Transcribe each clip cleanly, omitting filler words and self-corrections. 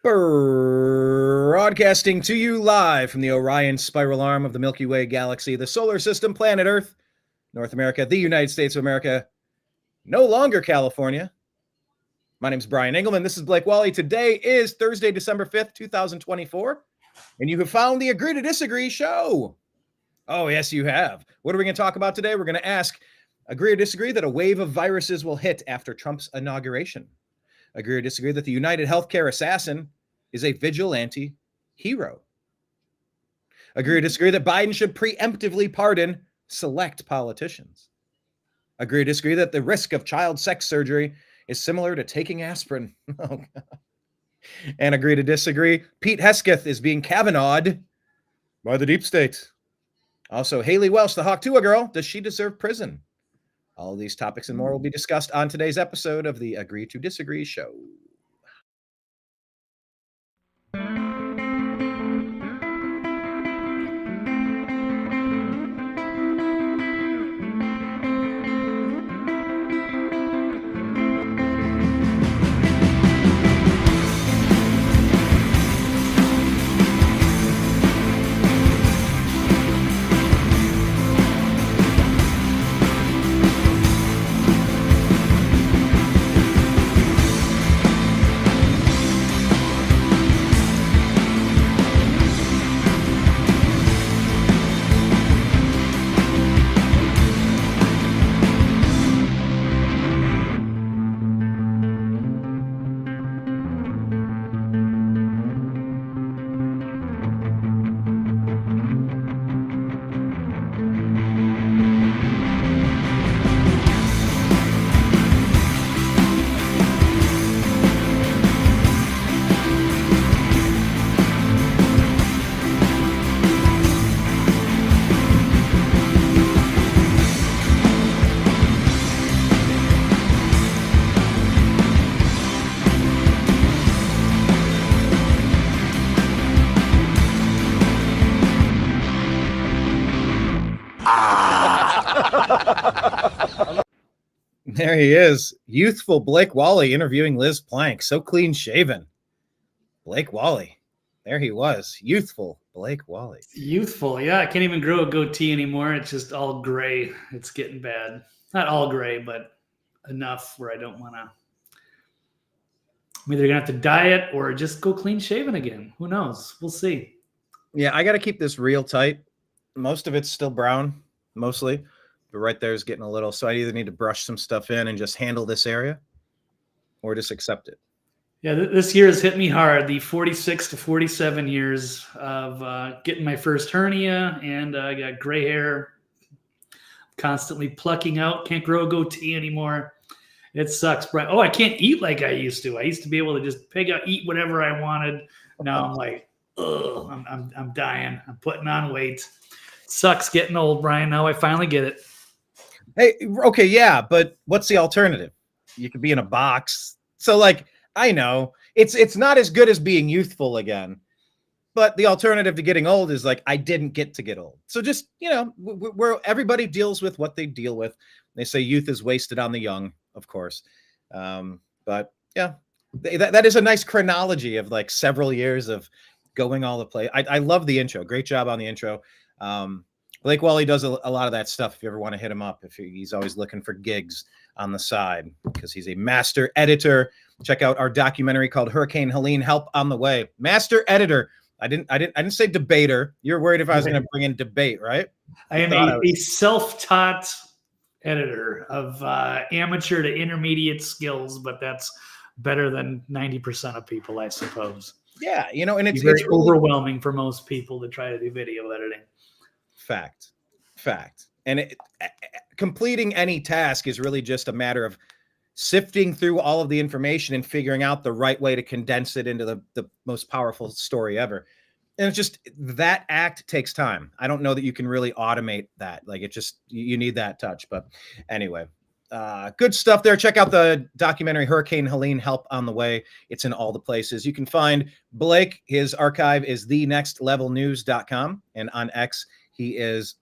Broadcasting to you live from the Orion spiral arm of the Milky Way galaxy, the solar system, planet Earth, North America, the United States of America, no longer California. My name is Brian Engelman. This is Blake Walley. Today is Thursday, December 5th, 2024, and you have found the Agree to Disagree show. Oh, yes, you have. What are we going to talk about today? We're going to ask, agree or disagree that a wave of viruses will hit after Trump's inauguration? Agree or disagree that the UnitedHealthCare assassin is a vigilante hero? Agree or disagree that Biden should preemptively pardon select politicians? Agree or disagree that the risk of child sex surgery is similar to taking aspirin? Oh, God. And agree to disagree, Pete Hegseth is being Kavanaugh'd by the deep state. Also, Haliey Welch, the Hawk Tuah girl, does she deserve prison? All of these topics and more will be discussed on today's episode of the Agree to Disagree show. There he is, youthful Blake Walley interviewing Liz Plank. So clean shaven. Blake Walley. There he was, youthful Blake Walley. Youthful, yeah. I can't even grow a goatee anymore. It's just all gray. It's getting bad. Not all gray, but enough where I don't want to. I'm either going to have to diet or just go clean shaven again. Who knows? We'll see. Yeah, I got to keep this real tight. Most of it's still brown, mostly. But right there is getting a little, so I either need to brush some stuff in and just handle this area or just accept it. Yeah, this year has hit me hard. The 46 to 47 years of getting my first hernia, and I got gray hair, constantly plucking out, can't grow a goatee anymore. It sucks, Brian. Oh, I can't eat like I used to. I used to be able to just eat whatever I wanted. Now I'm like, ugh, I'm dying. I'm putting on weight. Sucks getting old, Brian. Now I finally get it. Hey, okay, yeah, but what's the alternative? You could be in a box. So, like, I know it's not as good as being youthful again, but the alternative to getting old is like I didn't get to get old. So just, where everybody deals with what they deal with. They say youth is wasted on the young, of course. But yeah, that is a nice chronology of like several years of going all the place. I love the intro. Great job on the intro. Blake Walley does a lot of that stuff. If you ever want to hit him up, he's always looking for gigs on the side because he's a master editor. Check out our documentary called Hurricane Helene, Help on the Way. Master editor. I didn't say debater. You're worried if I was going to bring in debate, right? I am a self-taught editor of amateur to intermediate skills, but that's better than 90% of people, I suppose. Yeah, and it's very really overwhelming for most people to try to do video editing. Fact. And completing any task is really just a matter of sifting through all of the information and figuring out the right way to condense it into the most powerful story ever. And it's just that act takes time. I don't know that you can really automate that. Like it just, you need that touch. But anyway, good stuff there. Check out the documentary Hurricane Helene, Help on the Way. It's in all the places. You can find Blake. His archive is thenextlevelnews.com. And on X, he is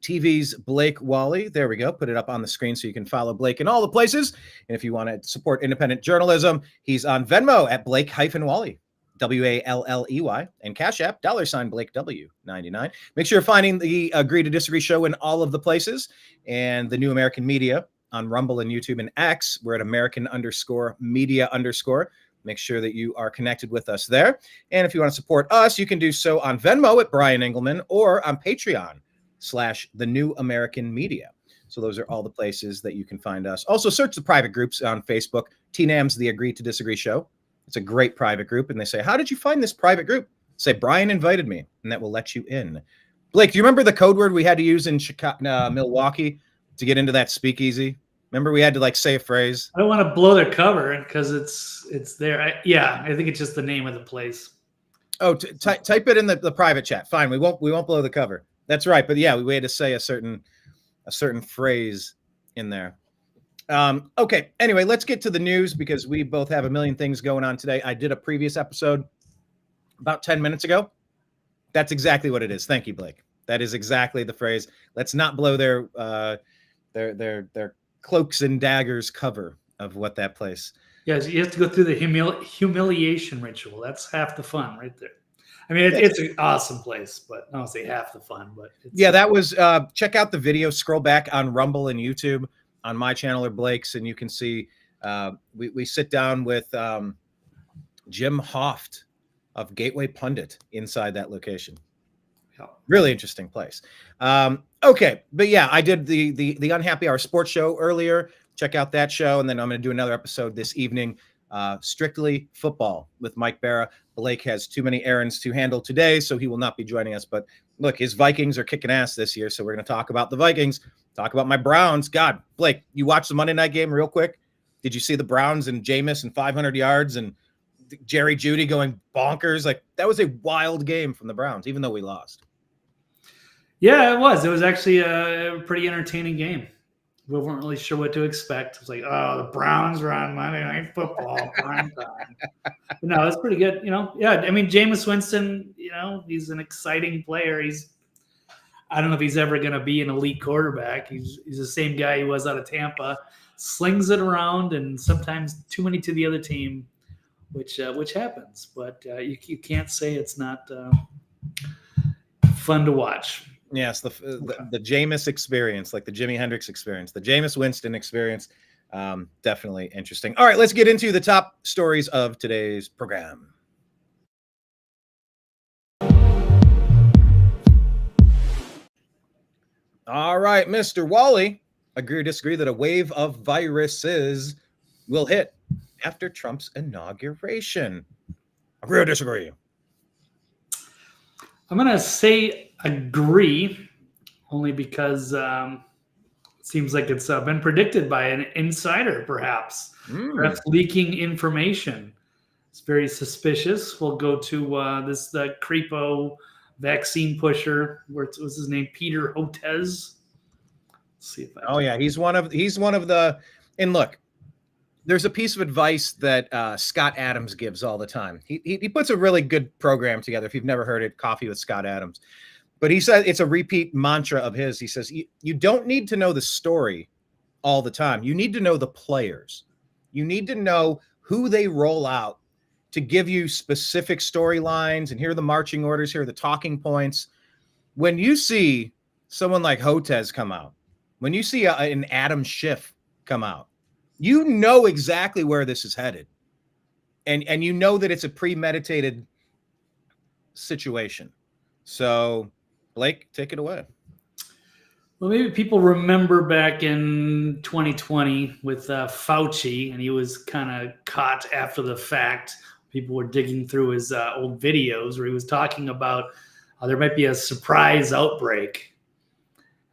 TV's Blake Walley. There we go. Put it up on the screen so you can follow Blake in all the places. And if you want to support independent journalism, he's on Venmo at Blake-Walley. WALLEY, and Cash App, $BlakeW99. Make sure you're finding the Agree to Disagree show in all of the places, and the New American Media on Rumble and YouTube and X. We're at American_media_. Make sure that you are connected with us there. And if you want to support us, you can do so on Venmo at Brian Engelman or on Patreon/The New American Media. So those are all the places that you can find us. Also, search the private groups on Facebook. TNAM's The Agree to Disagree show. It's a great private group. And they say, how did you find this private group? Say, Brian invited me, and that will let you in. Blake, do you remember the code word we had to use in Milwaukee to get into that speakeasy? Remember we had to say a phrase? I don't want to blow their cover because it's there. I think it's just the name of the place. Oh, type it in the private chat. Fine, we won't blow the cover. That's right. But yeah, we had to say a certain phrase in there. Okay. Anyway, let's get to the news because we both have a million things going on today. I did a previous episode about 10 minutes ago. That's exactly what it is. Thank you, Blake. That is exactly the phrase. Let's not blow their cloaks and daggers cover of what that place. Yes, you have to go through the humiliation ritual. That's half the fun right there. I mean, it's an awesome place, but I don't say half the fun. But that was check out the video. Scroll back on Rumble and YouTube on my channel or Blake's, and you can see we sit down with Jim Hoft of Gateway Pundit inside that location. Really interesting place. Okay, but yeah, I did the Unhappy Hour sports show earlier. Check out that show, and then I'm going to do another episode this evening, strictly football with Mike Barra. Blake has too many errands to handle today, so he will not be joining us. But look, his Vikings are kicking ass this year, so we're going to talk about the Vikings, talk about my Browns. God, Blake, you watched the Monday night game real quick? Did you see the Browns and Jameis and 500 yards and Jerry Jeudy going bonkers? That was a wild game from the Browns, even though we lost. Yeah, it was. It was actually a pretty entertaining game. We weren't really sure what to expect. It was the Browns are on Monday Night Football prime time. But no, that's pretty good. Yeah. I mean, Jameis Winston, he's an exciting player. I don't know if he's ever going to be an elite quarterback. He's the same guy he was out of Tampa. Slings it around, and sometimes too many to the other team, which happens. But you can't say it's not fun to watch. Yes, the Jameis experience, like the Jimi Hendrix experience, the Jameis Winston experience, definitely interesting. All right, let's get into the top stories of today's program. All right, Mr. Walley, agree or disagree that a wave of viruses will hit after Trump's inauguration? Agree or disagree? I'm going to say agree, only because it seems like it's been predicted by an insider, perhaps leaking information. It's very suspicious. We'll go to the creepo vaccine pusher. What's his name? Peter Hotez. Let's see if he's one of the. And look, there's a piece of advice that Scott Adams gives all the time. He puts a really good program together. If you've never heard it, Coffee with Scott Adams. But he said it's a repeat mantra of his. He says, you don't need to know the story all the time. You need to know the players. You need to know who they roll out to give you specific storylines. And here are the marching orders. Here are the talking points. When you see someone like Hotez come out, when you see an Adam Schiff come out, you know exactly where this is headed. And you know that it's a premeditated situation. So, Blake, take it away. Well, maybe people remember back in 2020 with Fauci, and he was kind of caught after the fact. People were digging through his old videos where he was talking about how there might be a surprise outbreak.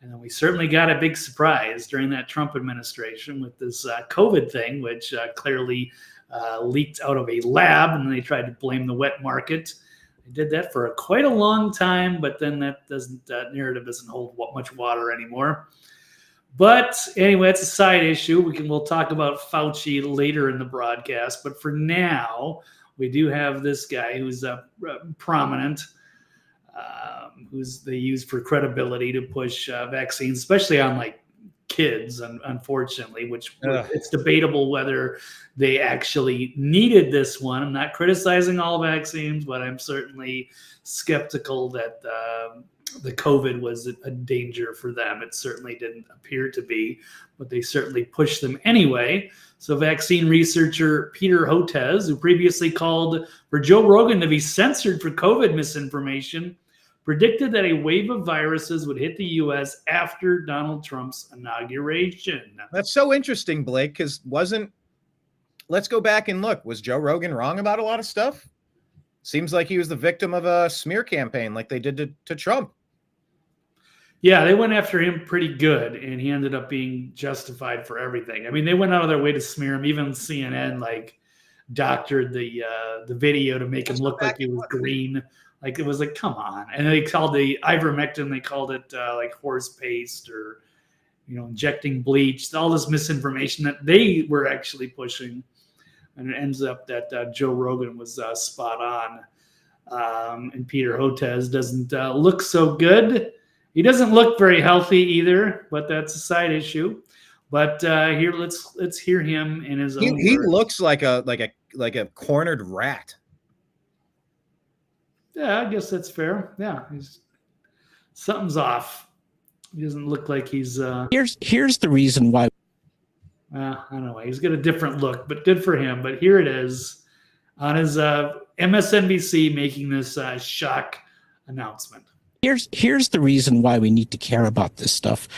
And we certainly got a big surprise during that Trump administration with this COVID thing, which clearly leaked out of a lab, and they tried to blame the wet market. They did that for quite a long time, but then that narrative doesn't hold much water anymore. But anyway, it's a side issue. We'll talk about Fauci later in the broadcast. But for now, we do have this guy who's prominent, who's they use for credibility to push vaccines, especially on kids, unfortunately, which Ugh. it's debatable whether they actually needed this one. I'm not criticizing all vaccines, but I'm certainly skeptical that the COVID was a danger for them. It certainly didn't appear to be, but they certainly pushed them anyway. So vaccine researcher Peter Hotez, who previously called for Joe Rogan to be censored for COVID misinformation, predicted that a wave of viruses would hit the U.S. after Donald Trump's inauguration. That's so interesting, Blake, because let's go back and look. Was Joe Rogan wrong about a lot of stuff? Seems like he was the victim of a smear campaign like they did to Trump. Yeah, they went after him pretty good, and he ended up being justified for everything. I mean, they went out of their way to smear him. Even CNN doctored the video to make him look like he was green. Like, it was like, come on. And they called the ivermectin, they called it like horse paste, or injecting bleach. All this misinformation that they were actually pushing, and it ends up that Joe Rogan was spot on. And Peter Hotez doesn't look so good. He doesn't look very healthy either, but that's a side issue. But here, let's hear him in his own. He looks like a cornered rat. Yeah, I guess that's fair. Yeah, something's off. He doesn't look like he's. Here's the reason why. I don't know. He's got a different look, but good for him. But here it is on his MSNBC making this shock announcement. Here's the reason why we need to care about this stuff,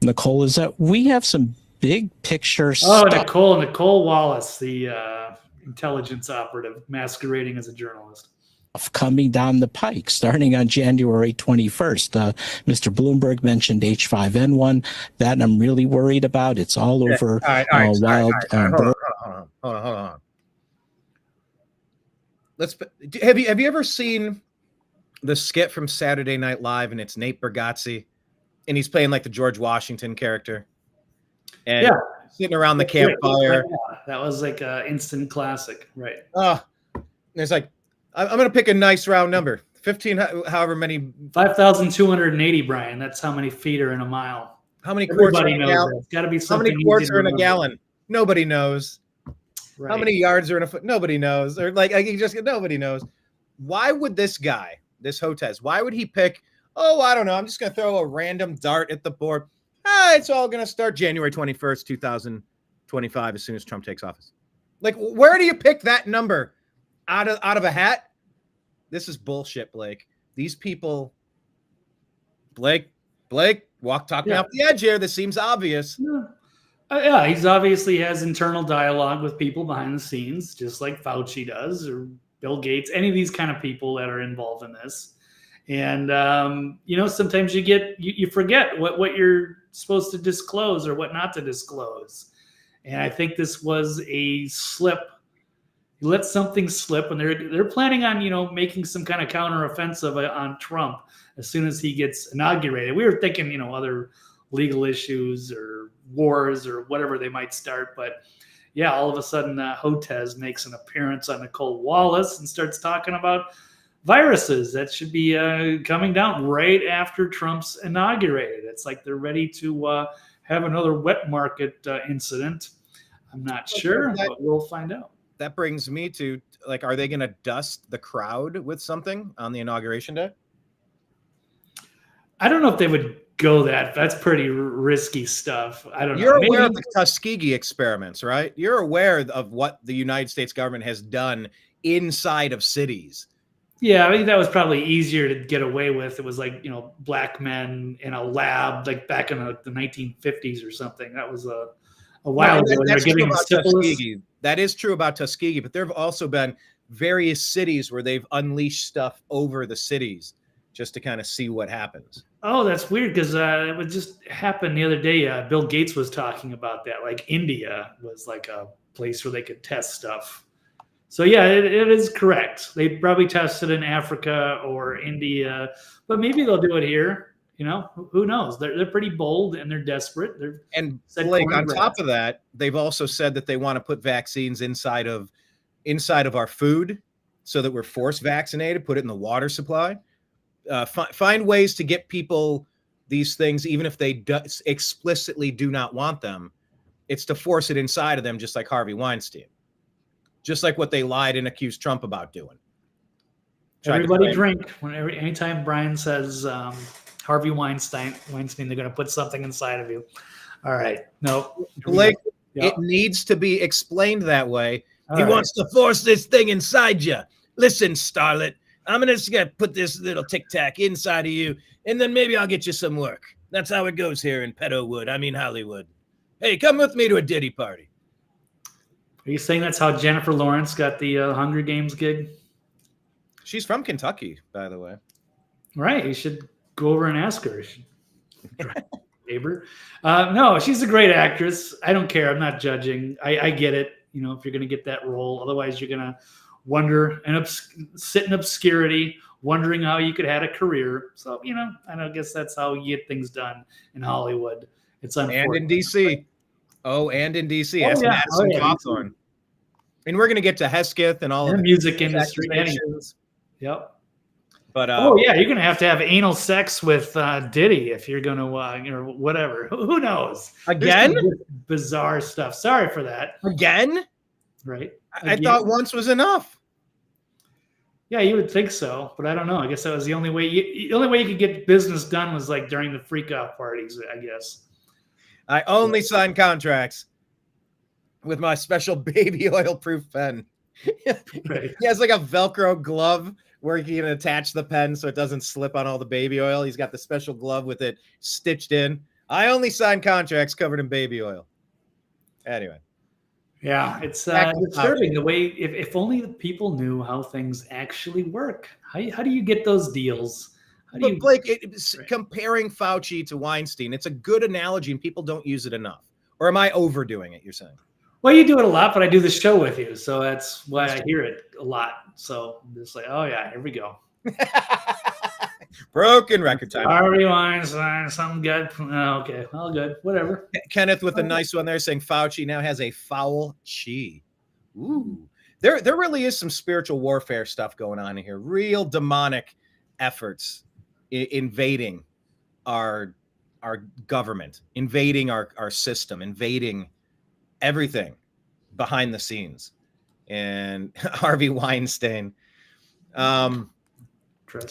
Nicole, is that we have some big picture stuff. Nicole Wallace, the intelligence operative masquerading as a journalist, Coming down the pike starting on January 21st. Mr. Bloomberg mentioned H5N1. That I'm really worried about. It's all over wild. Hold on. Have you ever seen the skit from Saturday Night Live, and it's Nate Bargatze, and he's playing like the George Washington character, and sitting around the campfire. That was like an instant classic, right? There's like, I'm going to pick a nice round number, 15, however many. 5,280, Brian. That's how many feet are in a mile. How many quarts are in a gallon? It's got to be something. How many quarts are in a gallon? Nobody knows. Right. How many yards are in a foot? Nobody knows. Or nobody knows. Why would this guy, this Hotez, why would he pick, I don't know, I'm just going to throw a random dart at the board. It's all going to start January 21st, 2025, as soon as Trump takes office. Like, where do you pick that number? Out of a hat? This is bullshit, Blake. These people, Blake, talk me off the edge here. This seems obvious. Yeah, he's obviously has internal dialogue with people behind the scenes, just like Fauci does, or Bill Gates, any of these kind of people that are involved in this. And, sometimes you forget what you're supposed to disclose or what not to disclose. And I think this was a slip. He let something slip, and they're planning on, making some kind of counteroffensive on Trump as soon as he gets inaugurated. We were thinking, other legal issues or wars or whatever they might start. But yeah, all of a sudden, Hotez makes an appearance on Nicole Wallace and starts talking about viruses that should be coming down right after Trump's inaugurated. It's like they're ready to have another wet market incident. I'm not sure, but we'll find out. That brings me to, are they going to dust the crowd with something on the inauguration day? I don't know if they would go that. That's pretty risky stuff. I don't know. You're aware of the Tuskegee experiments, right? You're aware of what the United States government has done inside of cities. Yeah, I think that was probably easier to get away with. It was like, black men in a lab, like back in the 1950s or something. That was a while ago. That's true about Tuskegee. That is true about Tuskegee, but there have also been various cities where they've unleashed stuff over the cities just to kind of see what happens. Oh, that's weird, because it would just happen the other day. Bill Gates was talking about that. Like, India was like a place where they could test stuff. So yeah, it is correct. They probably tested in Africa or India, but maybe they'll do it here. Who knows? They're pretty bold and they're desperate. And Blake, on top of that, they've also said that they want to put vaccines inside of our food so that we're force vaccinated, put it in the water supply. Find ways to get people these things, even if they explicitly do not want them. It's to force it inside of them, just like Harvey Weinstein, just like what they lied and accused Trump about doing. Everybody drink. Anytime Brian says Harvey Weinstein, they're going to put something inside of you. All right. No. Blake, it needs to be explained that way. He wants to force this thing inside you. Listen, starlet, I'm just going to put this little tic-tac inside of you, and then maybe I'll get you some work. That's how it goes here in Hollywood. Hey, come with me to a Diddy party. Are you saying that's how Jennifer Lawrence got the Hunger Games gig? She's from Kentucky, by the way. Right. You should go over and ask her. Neighbor. No, she's a great actress. I don't care. I'm not judging. I get it. You know, if you're going to get that role, otherwise you're going to wonder and sit in obscurity, wondering how you could have had a career. So, you know, I guess that's how you get things done in Hollywood. It's unfortunate. And in D.C. And in D.C. That's Madison Cawthorn. And we're going to get to Hegseth and all of the music industry. Yep. But you're going to have anal sex with Diddy if you're going to, whatever. Who knows? Again? Bizarre stuff. Sorry for that. Again? Right. I thought once was enough. Yeah, you would think so, but I don't know. I guess that was the only way. The only way you could get business done was like during the freak out parties, I guess. I only sign contracts with my special baby oil proof pen. Right. He has like a Velcro glove where he can attach the pen so it doesn't slip on all the baby oil. He's got the special glove with it stitched in. I only sign contracts covered in baby oil. Anyway. Yeah, it's disturbing the way, if only the people knew how things actually work. How do you get those deals? But Blake, comparing Fauci to Weinstein, it's a good analogy and people don't use it enough. Or am I overdoing it, you're saying? Well, you do it a lot, but I do the show with you, so that's why I hear it a lot. So I'm just like, oh yeah, here we go. Broken record time. Harvey Weinstein, something good. Oh, okay, all good, whatever. Kenneth with a nice one there saying Fauci now has a foul chi. Ooh, there really is some spiritual warfare stuff going on in here. Real demonic efforts invading our government, invading our system, invading everything behind the scenes. And Harvey Weinstein.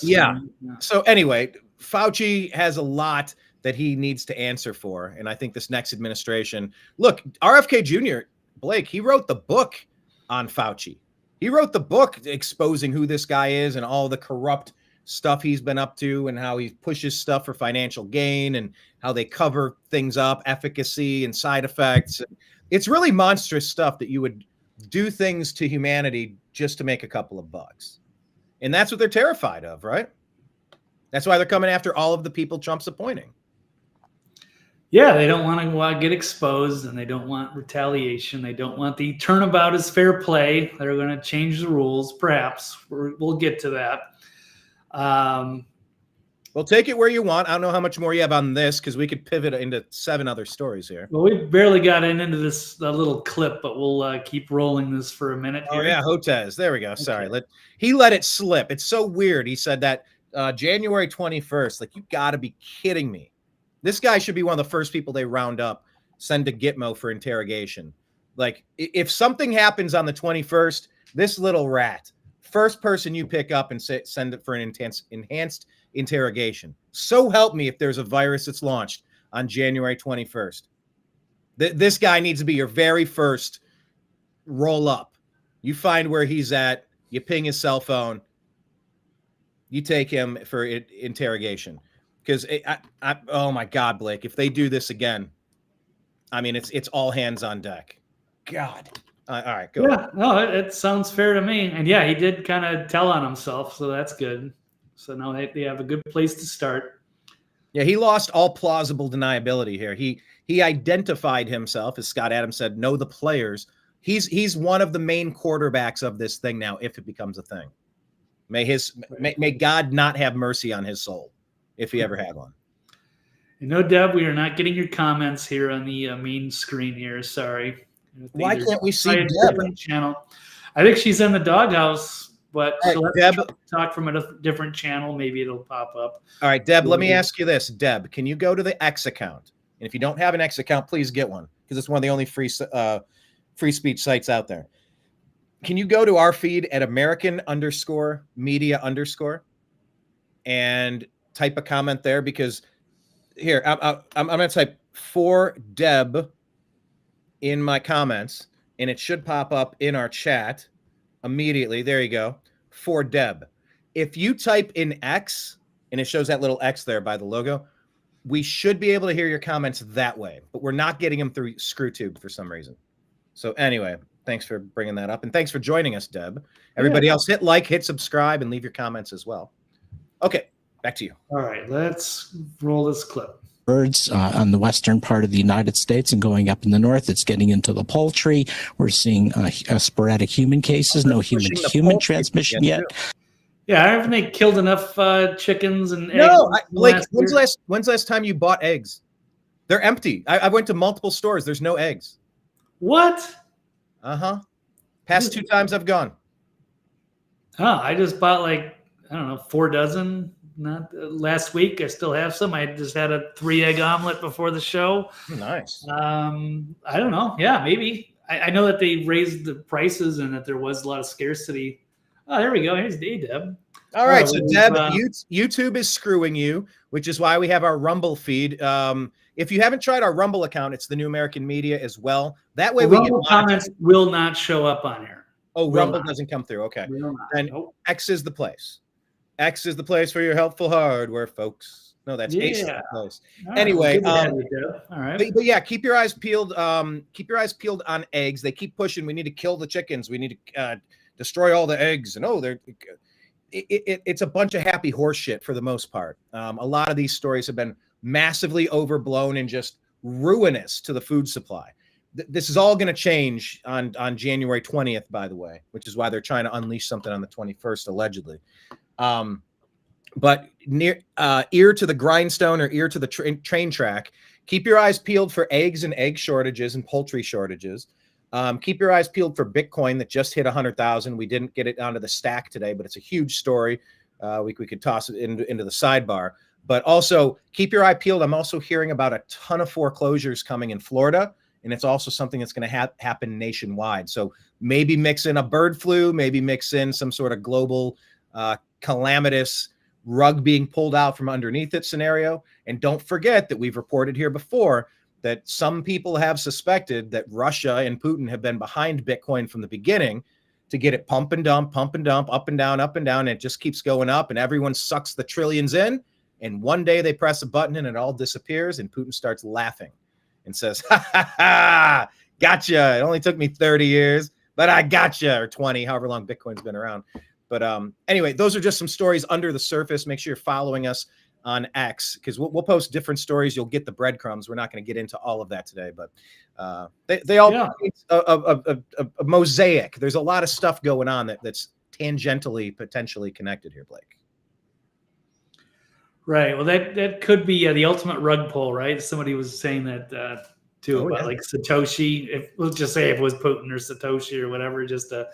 Yeah. So anyway, Fauci has a lot that he needs to answer for. And I think this next administration, look, RFK Jr., Blake, he wrote the book on Fauci. He wrote the book exposing who this guy is and all the corrupt stuff he's been up to and how he pushes stuff for financial gain and how they cover things up, efficacy and side effects. It's really monstrous stuff that you would do things to humanity just to make a couple of bucks. And that's what they're terrified of, right? That's why they're coming after all of the people Trump's appointing. Yeah, they don't want to get exposed and they don't want retaliation. They don't want the turnabout as fair play. They're going to change the rules, perhaps. We'll get to that. Well, take it where you want. I don't know how much more you have on this because we could pivot into 7 other stories here. Well, we barely got into this little clip, but we'll keep rolling this for a minute here. Oh, yeah, Hotez. There we go. Sorry. He let it slip. It's so weird. He said that January 21st. Like, you got to be kidding me. This guy should be one of the first people they round up, send to Gitmo for interrogation. Like, if something happens on the 21st, this little rat, first person you pick up and send it for an enhanced interrogation. So help me if there's a virus that's launched on January 21st. This guy needs to be your very first roll up. You find where he's at, you ping his cell phone, you take him for interrogation. Because oh my God, Blake, if they do this again, I mean, it's all hands on deck. God. All right, go ahead. No, it sounds fair to me. And yeah, he did kind of tell on himself, so that's good. So now they have a good place to start. Yeah, he lost all plausible deniability here. He identified himself, as Scott Adams said, know the players. He's one of the main quarterbacks of this thing now, if it becomes a thing. May God not have mercy on his soul, if he ever had one. And no, Deb, we are not getting your comments here on the main screen here. Sorry. Why can't we see Deb? Channel. I think she's in the doghouse But All so right, let's Deb, talk from a different channel. Maybe it'll pop up. all right, Deb, let me ask you this. Deb, can you go to the X account? And if you don't have an X account, please get one, because it's one of the only free speech sites out there. Can you go to our feed at American_media_ and type a comment there? Because here, I'm going to type for Deb in my comments, and it should pop up in our chat immediately. There you go. For Deb. If you type in X, and it shows that little X there by the logo, we should be able to hear your comments that way, but we're not getting them through ScrewTube for some reason. So anyway, thanks for bringing that up, and thanks for joining us, Deb. Everybody else, hit like, hit subscribe, and leave your comments as well. Okay, back to you. All right, let's roll this clip. Birds on the western part of the United States and going up in the north. It's getting into the poultry. We're seeing sporadic human cases, no human transmission yet. Yeah, haven't they killed enough chickens and eggs? No, Blake, when's the last time you bought eggs? They're empty. I went to multiple stores. There's no eggs. What? Uh-huh. Past 2 times I've gone. I just bought 4 dozen. Not last week. I still have some. I just had a 3-egg omelet before the show. Nice. I don't know. Yeah, maybe. I know that they raised the prices and that there was a lot of scarcity. Oh, there we go. Here's Deb. All right. So Deb, YouTube is screwing you, which is why we have our Rumble feed. If you haven't tried our Rumble account, it's the New American Media as well. That way Rumble comments will not show up on here. Oh, Rumble doesn't come through. Okay. And X is the place. X is the place for your helpful hardware, folks. No, that's H is the place. Anyway, all right. But yeah, keep your eyes peeled. Keep your eyes peeled on eggs. They keep pushing. We need to kill the chickens. We need to destroy all the eggs. And it's a bunch of happy horse shit for the most part. A lot of these stories have been massively overblown and just ruinous to the food supply. This is all going to change on January 20th, by the way, which is why they're trying to unleash something on the 21st, allegedly. But ear to the grindstone or ear to the train track. Keep your eyes peeled for eggs and egg shortages and poultry shortages. Keep your eyes peeled for Bitcoin that just hit 100,000. We didn't get it onto the stack today, but it's a huge story. We could toss it into the sidebar. But also keep your eye peeled. I'm also hearing about a ton of foreclosures coming in Florida, and it's also something that's going to happen nationwide. So maybe mix in a bird flu, maybe mix in some sort of global calamitous rug being pulled out from underneath it scenario. And don't forget that we've reported here before that some people have suspected that Russia and Putin have been behind Bitcoin from the beginning to get it pump and dump, up and down, up and down. And it just keeps going up, and everyone sucks the trillions in. And one day they press a button and it all disappears, and Putin starts laughing and says, ha, ha, ha, gotcha. It only took me 30 years, but I gotcha, or 20, however long Bitcoin's been around. But anyway, those are just some stories under the surface. Make sure you're following us on X, because we'll post different stories. You'll get the breadcrumbs. We're not going to get into all of that today, but they all a mosaic. There's a lot of stuff going on that's tangentially potentially connected here, Blake. Right. Well, that could be the ultimate rug pull, right? Somebody was saying that too, about like Satoshi. We'll just say if it was Putin or Satoshi or whatever, just to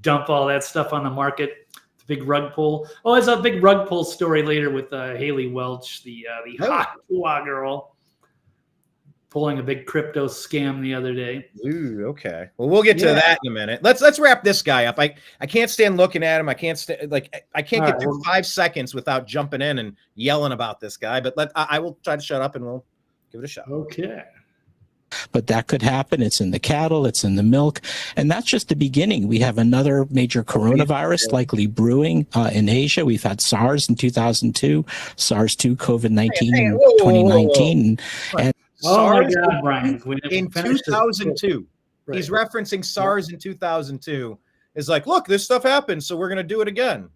dump all that stuff on the market. It's a big rug pull. Oh, there's a big rug pull story later with Haliey Welch, the Hawk Tuah girl, pulling a big crypto scam the other day. Ooh, okay. Well, we'll get to that in a minute. Let's wrap this guy up. I can't stand looking at him. I can't get through 5 seconds without jumping in and yelling about this guy. But I will try to shut up and we'll give it a shot. Okay. But that could happen. It's in the cattle, it's in the milk. And that's just the beginning. We have another major coronavirus likely brewing in Asia. We've had SARS in 2002, SARS-2, COVID-19 in 2019. And SARS my God, Brian. in 2002. Right. He's referencing SARS in 2002. It's like, look, this stuff happened, so we're going to do it again.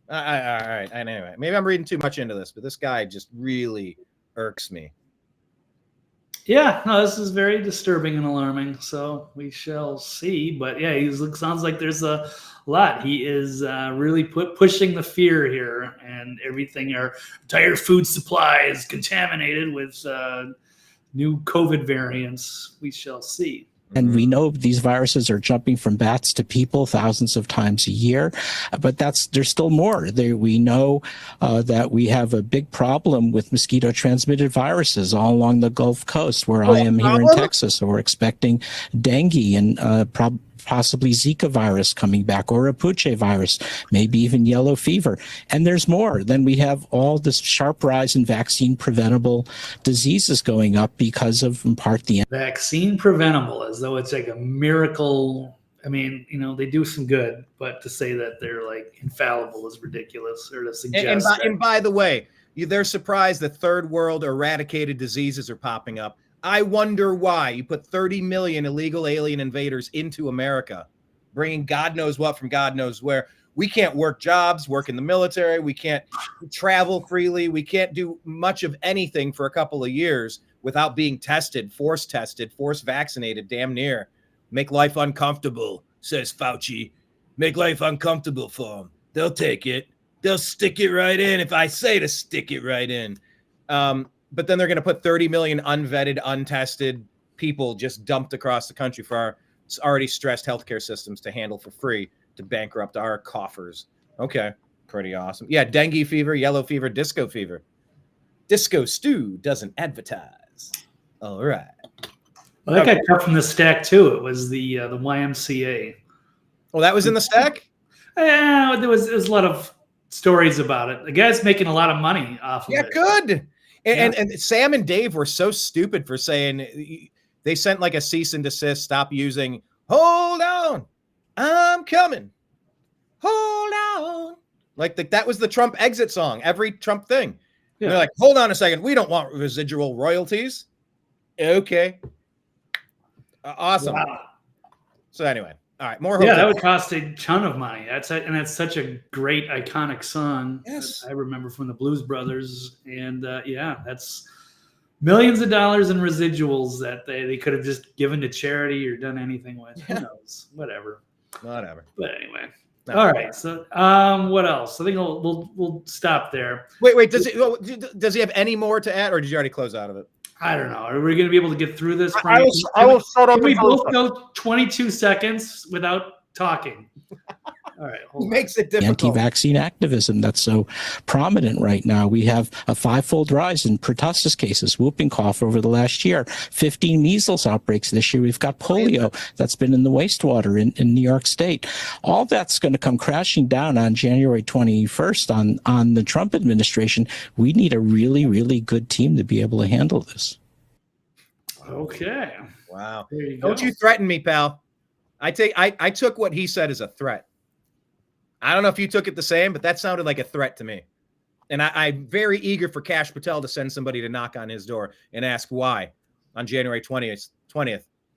All right. Anyway, maybe I'm reading too much into this, but this guy just really irks me. Yeah, no, this is very disturbing and alarming. So we shall see. But yeah, sounds like there's a lot. He is really pushing the fear here, and everything. Our entire food supply is contaminated with new COVID variants. We shall see. And we know these viruses are jumping from bats to people thousands of times a year, but there's still more. We know that we have a big problem with mosquito-transmitted viruses all along the Gulf Coast, where I am here in Texas. So we're expecting dengue and possibly Zika virus coming back, or a Puche virus, maybe even yellow fever. And there's more. Then we have all this sharp rise in vaccine-preventable diseases going up because of, in part, the vaccine preventable, as though it's like a miracle. I mean, they do some good, but to say that they're like infallible is ridiculous, or to suggest. And by the way, they're surprised that third world eradicated diseases are popping up. I wonder why. You put 30 million illegal alien invaders into America, bringing God knows what from God knows where. We can't work jobs, work in the military. We can't travel freely. We can't do much of anything for a couple of years without being tested, force vaccinated, damn near. Make life uncomfortable, says Fauci. Make life uncomfortable for them. They'll take it. They'll stick it right in if I say to stick it right in. But then they're going to put 30 million unvetted, untested people just dumped across the country for our already stressed healthcare systems to handle for free, to bankrupt our coffers. Okay, pretty awesome. Yeah, dengue fever, yellow fever, disco fever. Disco Stew doesn't advertise. All right. Well, that got cut from the stack too. It was the YMCA. Oh, that was in the stack? Yeah, there was a lot of stories about it. The guy's making a lot of money off of it. Yeah, good. And Sam and Dave were so stupid for saying, they sent like a cease and desist, stop using, hold on, I'm coming, hold on. Like that was the Trump exit song, every Trump thing. Yeah. They're like, hold on a second, we don't want residual royalties. Okay. Awesome. Wow. So anyway, all right, more. Yeah, that would cost a ton of money. That's such a great iconic song. Yes, I remember from the Blues Brothers, and that's millions of dollars in residuals that they could have just given to charity or done anything with. Who knows? Whatever. But anyway, all right. So, what else? I think we'll stop there. Wait. Does he have any more to add, or did you already close out of it? I don't know. Are we going to be able to get through this? I will shut up. Can we both go 22 seconds without talking? All right. Makes it difficult. Anti-vaccine activism that's so prominent right now. We have a 5-fold rise in pertussis cases, whooping cough over the last year, 15 measles outbreaks this year. We've got polio that's been in the wastewater in New York State. All that's going to come crashing down on January 21st on the Trump administration. We need a really, really good team to be able to handle this. Okay. Wow. Don't you threaten me, pal. I took what he said as a threat. I don't know if you took it the same, but that sounded like a threat to me. And I'm very eager for Kash Patel to send somebody to knock on his door and ask why on January 20th.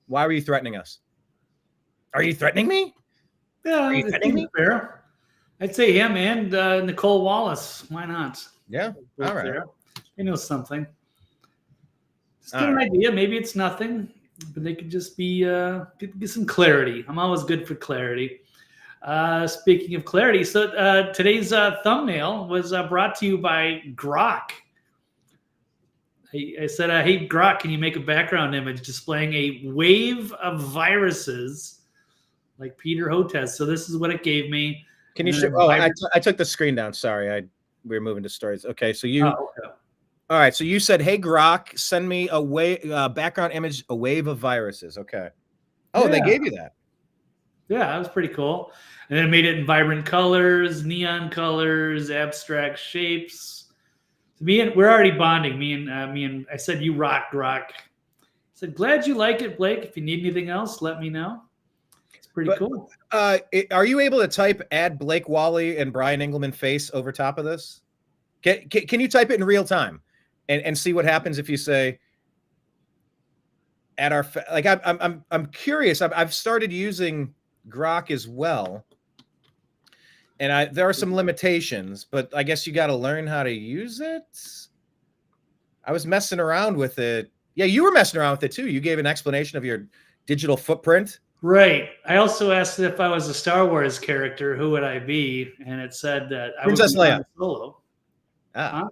Why were you threatening us? Are you threatening me? Yeah, are you threatening me? Fair. I'd say him and Nicole Wallace. Why not? Yeah. All right. There. They know something. Just get an idea. Maybe it's nothing, but they could just be get some clarity. I'm always good for clarity. Speaking of clarity, so today's thumbnail was brought to you by Grok. I said, hey, Grok, can you make a background image displaying a wave of viruses like Peter Hotez? So this is what it gave me. Can you show? Oh, I took the screen down. Sorry, we were moving to stories. Okay, so you. Oh, okay. All right, so you said, hey, Grok, send me a background image, a wave of viruses. Okay. Oh, yeah. They gave you that. Yeah, that was pretty cool. And then it made it in vibrant colors, neon colors, abstract shapes. So we're already bonding. Me and I said, you rock. I said, glad you like it, Blake. If you need anything else, let me know. It's pretty cool. Are you able to add Blake Walley and Brian Engelman face over top of this? Can you type it in real time and see what happens if you say at our I'm curious. I've started using Grok as well, and there are some limitations, but I guess you got to learn how to use it. I was messing around with it. Yeah, you were messing around with it too. You gave an explanation of your digital footprint. Right. I also asked if I was a Star Wars character, who would I be? And it said that I Princess would be Leia. Solo. Ah.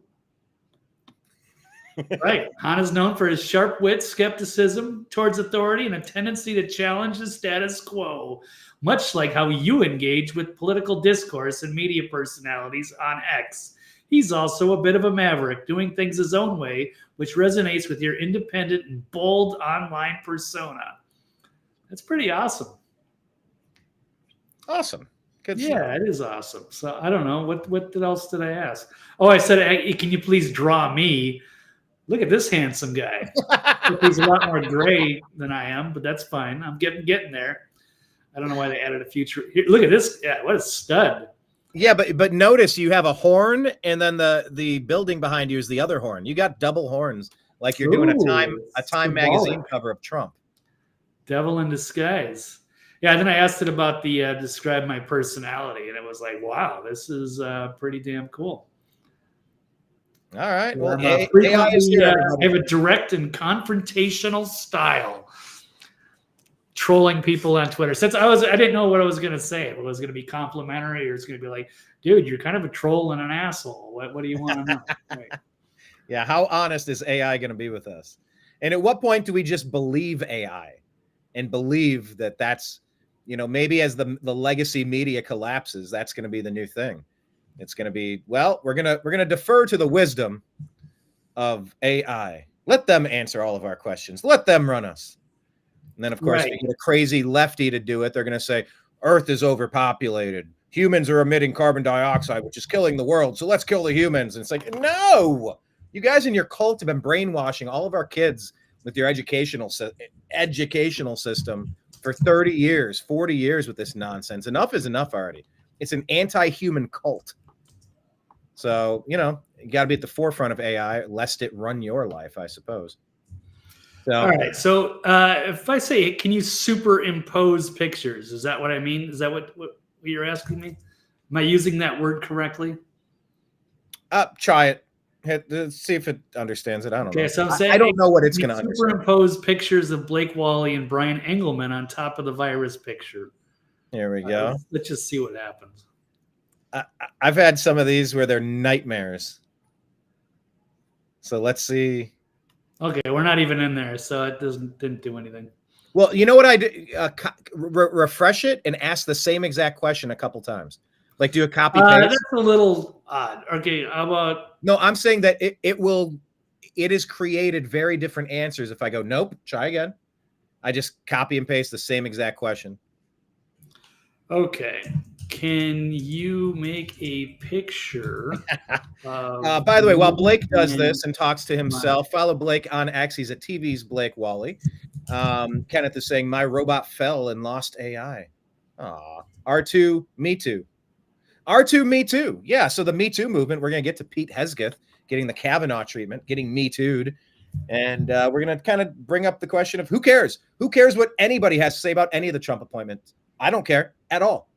Right. Han is known for his sharp wit, skepticism towards authority, and a tendency to challenge the status quo, much like how you engage with political discourse and media personalities on X. He's also a bit of a maverick, doing things his own way, which resonates with your independent and bold online persona. That's pretty awesome. Awesome. Good Yeah, stuff. it is awesome. So I don't know. What else did I ask? Oh, I said, can you please draw me? Look at this handsome guy. He's a lot more gray than I am, but that's fine. I'm getting there. I don't know why they added a future. Here, look at this. Yeah, what a stud. Yeah, but notice you have a horn, and then the building behind you is the other horn. You got double horns, like you're doing a Time magazine cover of Trump. Devil in disguise. Yeah, and then I asked it about the describe my personality, and it was like, wow, this is pretty damn cool. All right. Well, AI is here. I have a direct and confrontational style, trolling people on Twitter. Since I didn't know what I was going to say. If it was going to be complimentary, or it's going to be like, dude, you're kind of a troll and an asshole. What do you want to know? Right. Yeah. How honest is AI going to be with us? And at what point do we just believe AI and believe that that's, maybe as the legacy media collapses, that's going to be the new thing. It's going to be, well, we're going to defer to the wisdom of AI. Let them answer all of our questions. Let them run us. And then, of course, they get a crazy lefty to do it. They're going to say, Earth is overpopulated. Humans are emitting carbon dioxide, which is killing the world. So let's kill the humans. And it's like, no, you guys in your cult have been brainwashing all of our kids with your educational system for 30 years, 40 years with this nonsense. Enough is enough already. It's an anti-human cult. So, you got to be at the forefront of AI, lest it run your life, I suppose. So, all right. So if I say, can you superimpose pictures? Is that what I mean? Is that what you're asking me? Am I using that word correctly? Try it. See if it understands it. I don't know. So I'm saying, I don't know what it's going to understand. Superimpose pictures of Blake Walley and Brian Engelman on top of the virus picture. Here we go. Let's just see what happens. I've had some of these where they're nightmares. So let's see. Okay, we're not even in there, so it didn't do anything. Well, you know what I do? Refresh it and ask the same exact question a couple times. Like do a copy paste. That's a little odd. Okay, how about? No, I'm saying that it is created very different answers. If I go, nope, try again. I just copy and paste the same exact question. Okay. Can you make a picture? By the way, while Blake does this and talks to himself, follow Blake on X. He's at TV's Blake Walley. Kenneth is saying, my robot fell and lost AI. Aw. R2, me too. R2, me too. Yeah, so the Me Too movement, we're going to get to Pete Hegseth getting the Kavanaugh treatment, getting Me Too'd. And we're going to kind of bring up the question of who cares? Who cares what anybody has to say about any of the Trump appointments? I don't care at all.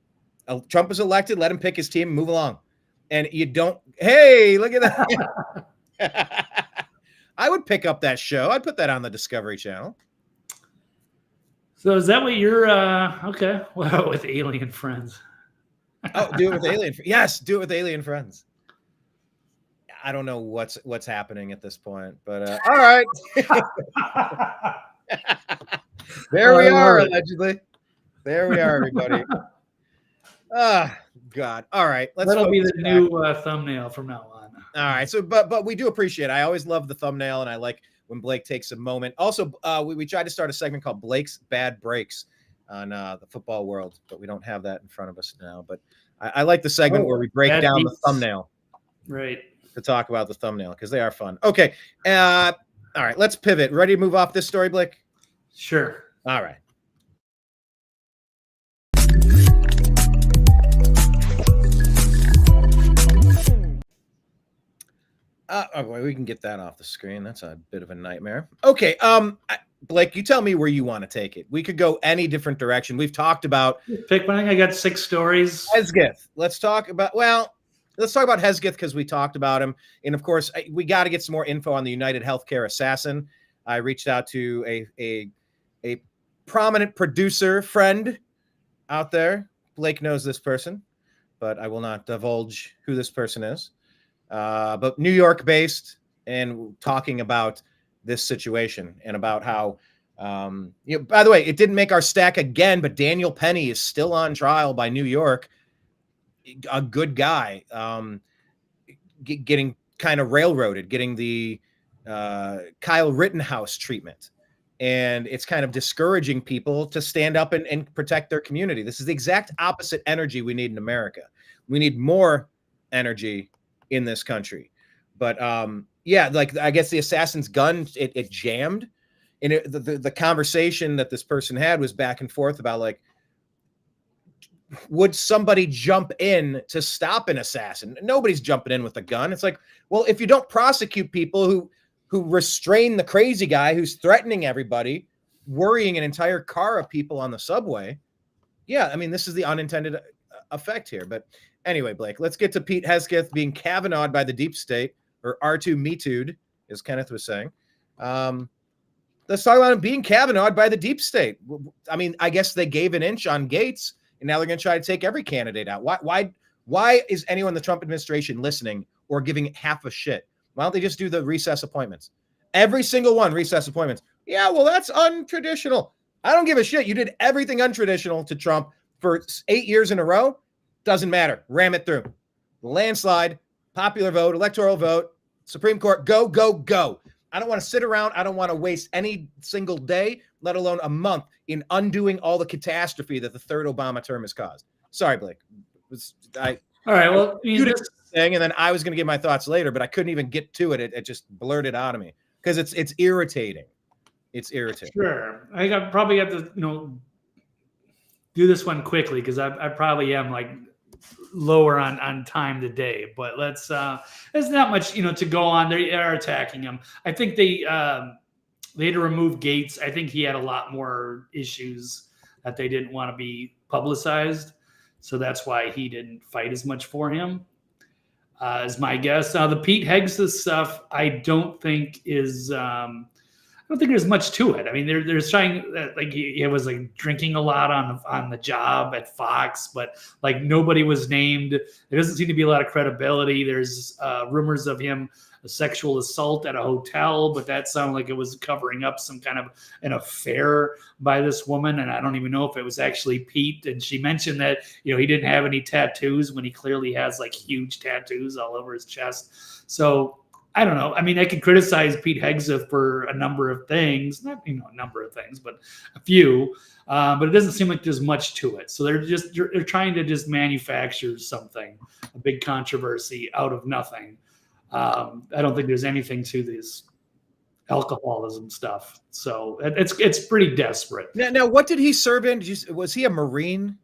Trump is elected. Let him pick his team and move along. And you don't. Hey, look at that. I would pick up that show. I'd put that on the Discovery Channel. So is that what you're okay? Well, with alien friends. Oh, do it with alien. Yes, do it with alien friends. I don't know what's happening at this point, but all right. There we are, allegedly. There we are, everybody. God. All right. That'll be the new thumbnail from now on. All right. So, but we do appreciate it. I always love the thumbnail, and I like when Blake takes a moment. Also, we tried to start a segment called Blake's Bad Breaks on the football world, but we don't have that in front of us now. But I like the segment where we break down the thumbnail. Right. To talk about the thumbnail because they are fun. Okay. All right. Let's pivot. Ready to move off this story, Blake? Sure. All right. We can get that off the screen. That's a bit of a nightmare. Okay. Blake, you tell me where you want to take it. We could go any different direction. We've talked about pick one. I got 6 stories. Hegseth. Let's talk about Hegseth because we talked about him. And of course, we got to get some more info on the UnitedHealthCare assassin. I reached out to a prominent producer friend out there. Blake knows this person, but I will not divulge who this person is. But New York based, and talking about this situation and about how, by the way, it didn't make our stack again, but Daniel Penny is still on trial by New York. A good guy, getting kind of railroaded, getting the Kyle Rittenhouse treatment. And it's kind of discouraging people to stand up and protect their community. This is the exact opposite energy we need in America. We need more energy in this country. But like, I guess the assassin's gun, it jammed. And the conversation that this person had was back and forth about, like, would somebody jump in to stop an assassin? Nobody's jumping in with a gun. It's like, well, if you don't prosecute people who restrain the crazy guy who's threatening everybody, worrying an entire car of people on the subway. Yeah, I mean, this is the unintended effect here. But anyway, Blake, let's get to Pete Hegseth being Kavanaugh'd by the deep state, or R2 Me Too'd, as Kenneth was saying. Let's talk about him being Kavanaugh'd by the deep state. I mean, I guess they gave an inch on Gates, and now they're going to try to take every candidate out. Why is anyone in the Trump administration listening or giving half a shit? Why don't they just do the recess appointments? Every single one, recess appointments. Yeah, well, that's untraditional. I don't give a shit. You did everything untraditional to Trump for 8 years in a row. Doesn't matter. Ram it through. Landslide, popular vote, electoral vote, Supreme Court, go, go, go. I don't want to sit around. I don't want to waste any single day, let alone a month, in undoing all the catastrophe that the third Obama term has caused. Sorry, Blake. All right. Well, you did thing, and then I was going to give my thoughts later, but I couldn't even get to it. It just blurted out of me because it's irritating. It's irritating. Sure. I probably have to, do this one quickly because I probably am like lower on time today, but there's not much, to go on. They are attacking him. I think they had to remove Gates. I think he had a lot more issues that they didn't want to be publicized. So that's why he didn't fight as much for him, is my guess. Now, the Pete Hegseth stuff, I don't think is, I don't think there's much to it. I mean, they're trying, like, he was like drinking a lot on the job at Fox, but like nobody was named. There doesn't seem to be a lot of credibility. There's rumors of him a sexual assault at a hotel, but that sounded like it was covering up some kind of an affair by this woman. And I don't even know if it was actually Pete. And she mentioned that, he didn't have any tattoos when he clearly has like huge tattoos all over his chest. So I don't know. I mean, I could criticize Pete Hegseth for a number of things, not, a number of things, but a few, but it doesn't seem like there's much to it. So they're trying to just manufacture something, a big controversy out of nothing. I don't think there's anything to this alcoholism stuff. So it's pretty desperate. Now, what did he serve in? Was he a Marine?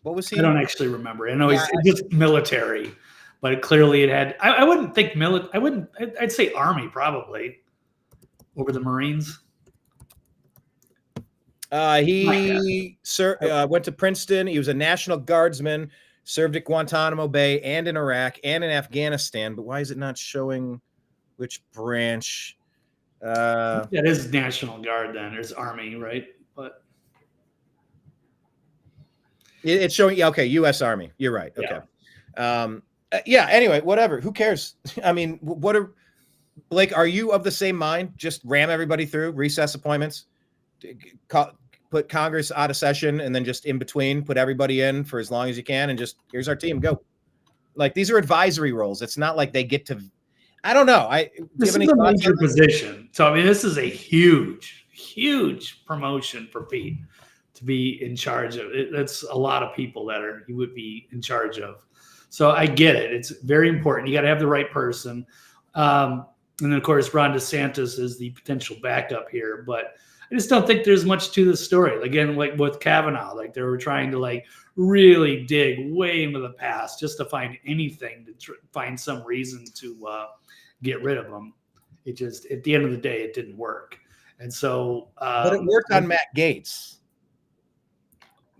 What was he? I don't actually remember. I know he's just military, but clearly it had. I wouldn't think military. I'd say Army probably over the Marines. He went to Princeton. He was a National Guardsman. Served at Guantanamo Bay and in Iraq and in Afghanistan, but why is it not showing which branch? That is National Guard then. There's Army, right? But it's showing, okay, U.S. Army. You're right. Okay. Yeah. Anyway, whatever. Who cares? I mean, Blake, are you of the same mind? Just ram everybody through, recess appointments, put Congress out of session, and then just in between, put everybody in for as long as you can, and just, here's our team, go. Like, these are advisory roles. It's not like they get to, I don't know. This is a major position. So, I mean, this is a huge, huge promotion for Pete to be in charge of it. That's a lot of people that he would be in charge of. So I get it. It's very important. You got to have the right person. And then, of course, Ron DeSantis is the potential backup here, but I just don't think there's much to the story. Again, like with Kavanaugh, like they were trying to like really dig way into the past just to find anything, to find some reason to get rid of him. It just, at the end of the day, it didn't work. And so, but it worked on Matt Gaetz.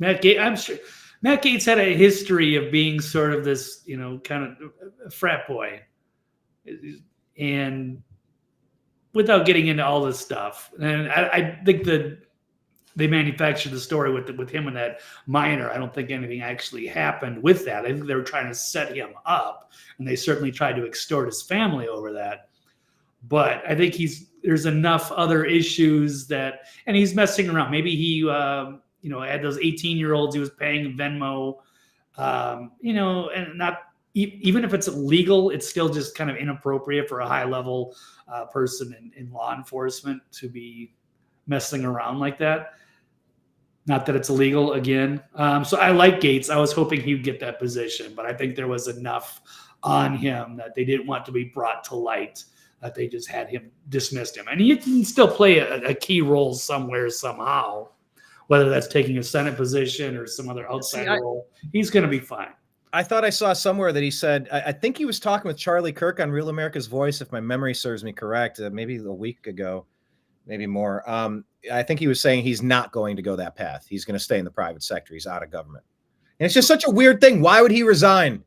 I'm sure Matt Gaetz had a history of being sort of this, kind of a frat boy, and without getting into all this stuff. And I think that they manufactured the story with him and that minor. I don't think anything actually happened with that. I think they were trying to set him up, and they certainly tried to extort his family over that. but I think there's enough other issues and he's messing around. Maybe he, had those 18-year-olds he was paying Venmo, and not even if it's illegal, it's still just kind of inappropriate for a high-level person in law enforcement to be messing around like that. Not that it's illegal again. So I like Gates. I was hoping he'd get that position, but I think there was enough on him that they didn't want to be brought to light, that they just had him, dismissed him. And he can still play a key role somewhere, somehow, whether that's taking a Senate position or some other outside role. He's going to be fine. I thought I saw somewhere that he said, I think he was talking with Charlie Kirk on Real America's Voice, if my memory serves me correct, maybe a week ago, maybe more. I think he was saying he's not going to go that path. He's going to stay in the private sector. He's out of government. And it's just such a weird thing. Why would he resign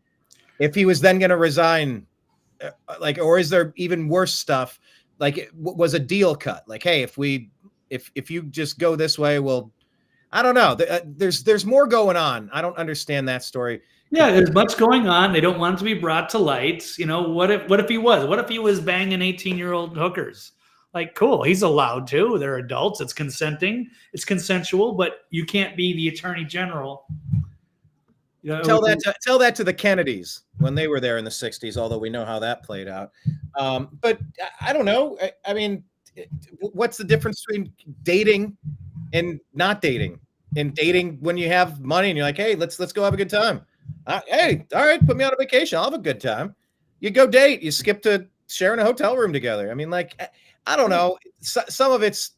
if he was then going to resign? Or is there even worse stuff? Like, it was a deal cut? Like, hey, if you just go this way, well, I don't know. There's more going on. I don't understand that story. Yeah, there's much going on. They don't want it to be brought to light. What if he was? What if he was banging 18-year-old hookers? Like, cool, he's allowed to. They're adults. It's consenting. It's consensual, but you can't be the attorney general. Tell that to the Kennedys when they were there in the 60s, although we know how that played out. But I don't know. I mean, what's the difference between dating and not dating? And dating when you have money and you're like, hey, let's go have a good time. Hey, all right, put me on a vacation. I'll have a good time. You go date. You skip to sharing a hotel room together. I mean, like, I don't know. Some of it's,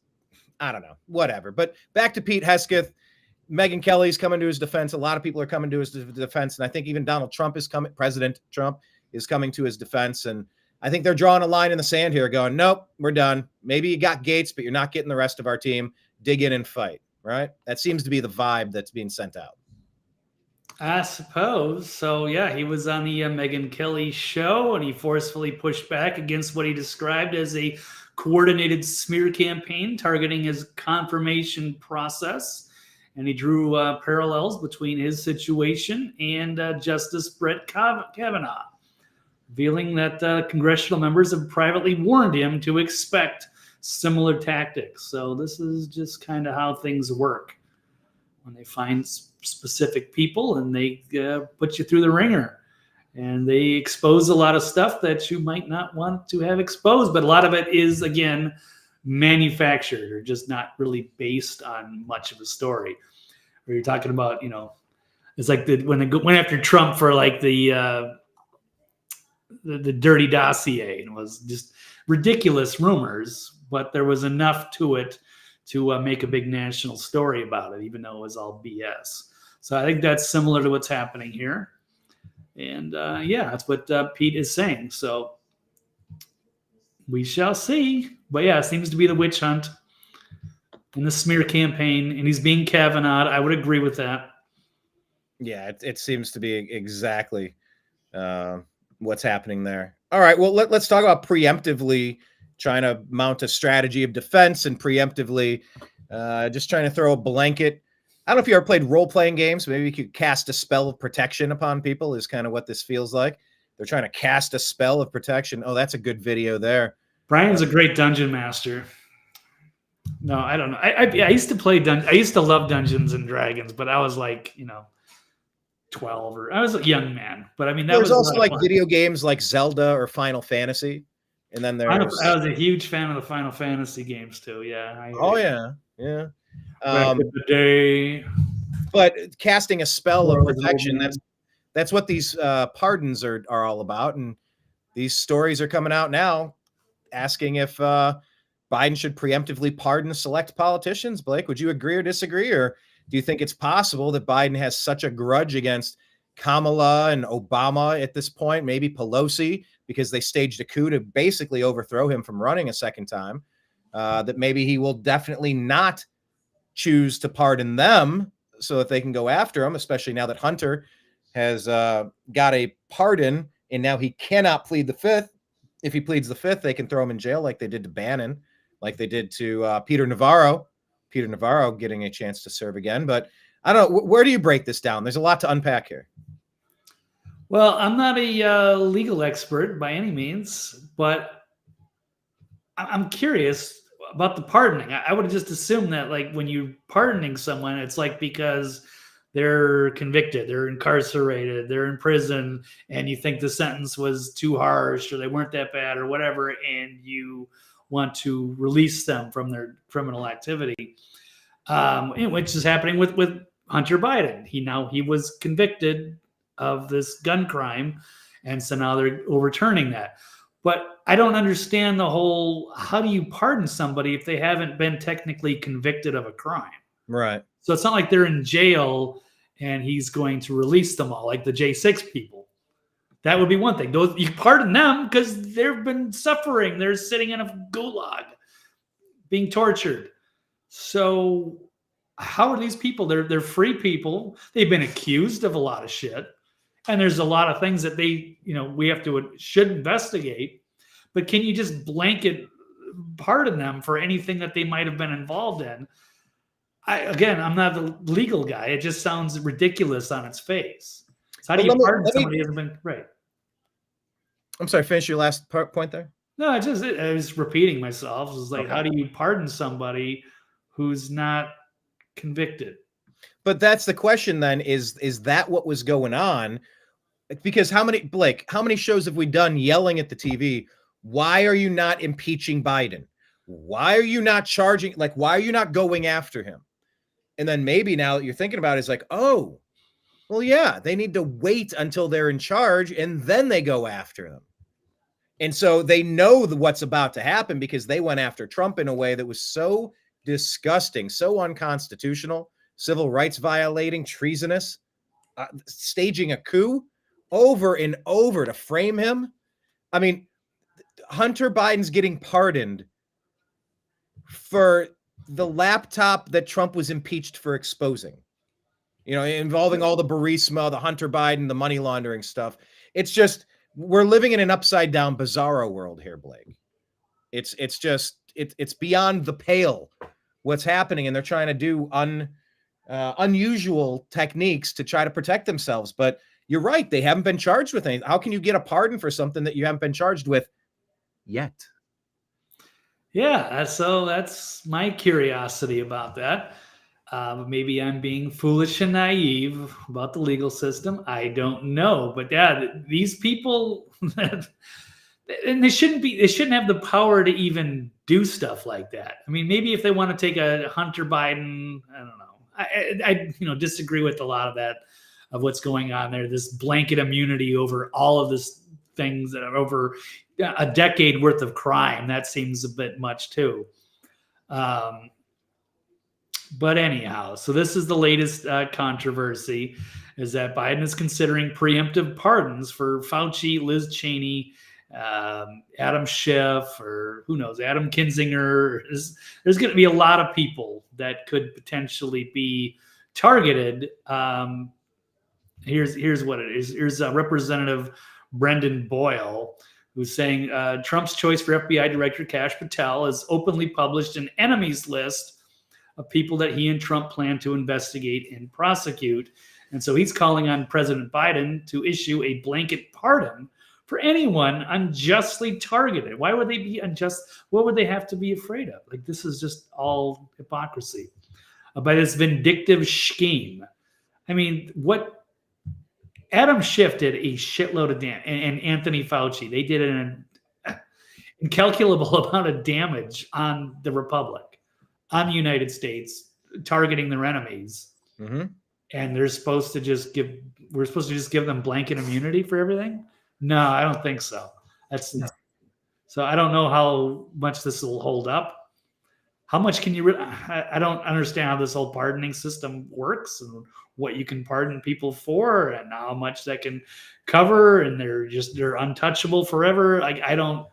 I don't know, whatever. But back to Pete Hegseth. Megyn Kelly's coming to his defense. A lot of people are coming to his defense. And I think even Donald Trump President Trump is coming to his defense. And I think they're drawing a line in the sand here going, nope, we're done. Maybe you got Gates, but you're not getting the rest of our team. Dig in and fight, right? That seems to be the vibe that's being sent out. I suppose. So, yeah, he was on the Megyn Kelly show, and he forcefully pushed back against what he described as a coordinated smear campaign targeting his confirmation process. And he drew parallels between his situation and Justice Brett Kavanaugh, revealing that congressional members have privately warned him to expect similar tactics. So this is just kind of how things work. When they find specific people and they put you through the ringer, and they expose a lot of stuff that you might not want to have exposed, but a lot of it is, again, manufactured or just not really based on much of a story. Where you're talking about, it's like when they went after Trump for like the dirty dossier, and it was just ridiculous rumors, but there was enough to it to make a big national story about it, even though it was all BS. So I think that's similar to what's happening here. And that's what Pete is saying. So we shall see. But yeah, it seems to be the witch hunt and the smear campaign, and he's being Kavanaugh'd. I would agree with that. Yeah, it seems to be exactly what's happening there. All right, well, let's talk about preemptively trying to mount a strategy of defense and preemptively just trying to throw a blanket. I don't know if you ever played role-playing games. Maybe you could cast a spell of protection upon people is kind of what this feels like. They're trying to cast a spell of protection. Oh, that's a good video there. Brian's a great dungeon master. No, I don't know. I used to play I used to love Dungeons and Dragons, but I was like, 12 or I was a young man. But I mean, there's also like video games like Zelda or Final Fantasy. And then I was a huge fan of the Final Fantasy games too. Yeah. Yeah. Back in the day. But casting a spell of protection, that's what these pardons are all about. And these stories are coming out now asking if Biden should preemptively pardon select politicians. Blake, would you agree or disagree? Or do you think it's possible that Biden has such a grudge against Kamala and Obama at this point, maybe Pelosi, because they staged a coup to basically overthrow him from running a second time, that maybe he will definitely not choose to pardon them so that they can go after him, especially now that Hunter has got a pardon and now he cannot plead the fifth. If he pleads the fifth, they can throw him in jail like they did to Bannon, like they did to Peter Navarro getting a chance to serve again. But I don't know. Where do you break this down? There's a lot to unpack here. Well, I'm not a legal expert by any means, but I'm curious about the pardoning. I would have just assumed that, like, when you pardoning someone, it's like because they're convicted, they're incarcerated, they're in prison, and you think the sentence was too harsh or they weren't that bad or whatever, and you want to release them from their criminal activity, which is happening with Hunter Biden. He was convicted of this gun crime, and so now they're overturning that. But I don't understand the whole, how do you pardon somebody if they haven't been technically convicted of a crime? Right. So it's not like they're in jail and he's going to release them all, like the J6 people. That would be one thing. Those, you pardon them because they've been suffering. They're sitting in a gulag, being tortured. So how are these people? They're free people. They've been accused of a lot of shit. And there's a lot of things that should investigate, but can you just blanket pardon them for anything that they might have been involved in? I'm not the legal guy. It just sounds ridiculous on its face. So how do you pardon somebody who hasn't been right? I'm sorry, finish your last point there. No, I was repeating myself. It's like, how do you pardon somebody who's not convicted? But that's the question then, is that what was going on? Because how many shows have we done yelling at the TV? Why are you not impeaching Biden? Why are you not charging? Like, why are you not going after him? And then maybe now that you're thinking about it, it's like, oh, well, yeah, they need to wait until they're in charge and then they go after them. And so they know what's about to happen because they went after Trump in a way that was so disgusting, so unconstitutional, civil rights violating, treasonous, staging a coup over and over to frame him. I mean, Hunter Biden's getting pardoned for the laptop that Trump was impeached for exposing, involving all the Burisma, the Hunter Biden, the money laundering stuff. It's just, we're living in an upside down bizarro world here, Blake. It's beyond the pale what's happening. And they're trying to do unusual techniques to try to protect themselves. But you're right. They haven't been charged with anything. How can you get a pardon for something that you haven't been charged with yet? Yeah. So that's my curiosity about that. Maybe I'm being foolish and naive about the legal system. I don't know. But yeah, these people, and they shouldn't have the power to even do stuff like that. I mean, maybe if they want to take a Hunter Biden, I don't know. I disagree with a lot of that, of what's going on there. This blanket immunity over all of this things that are over a decade worth of crime. That seems a bit much too. But anyhow, so this is the latest controversy, is that Biden is considering preemptive pardons for Fauci, Liz Cheney, Adam Schiff, or who knows, Adam Kinzinger. There's going to be a lot of people that could potentially be targeted. Here's what it is. Here's Representative Brendan Boyle, who's saying Trump's choice for FBI Director Kash Patel has openly published an enemies list of people that he and Trump plan to investigate and prosecute. And so he's calling on President Biden to issue a blanket pardon for anyone unjustly targeted. Why would they be unjust? What would they have to be afraid of? Like, this is just all hypocrisy by this vindictive scheme. I mean, what Adam Schiff did a shitload of damage, and Anthony Fauci, they did an incalculable amount of damage on the Republic, on the United States, targeting their enemies. Mm-hmm. And we're supposed to just give them blanket immunity for everything? No, I don't think so. So I don't know how much this will hold up. How much can you I don't understand how this whole pardoning system works and what you can pardon people for and how much that can cover, and they're untouchable forever. I don't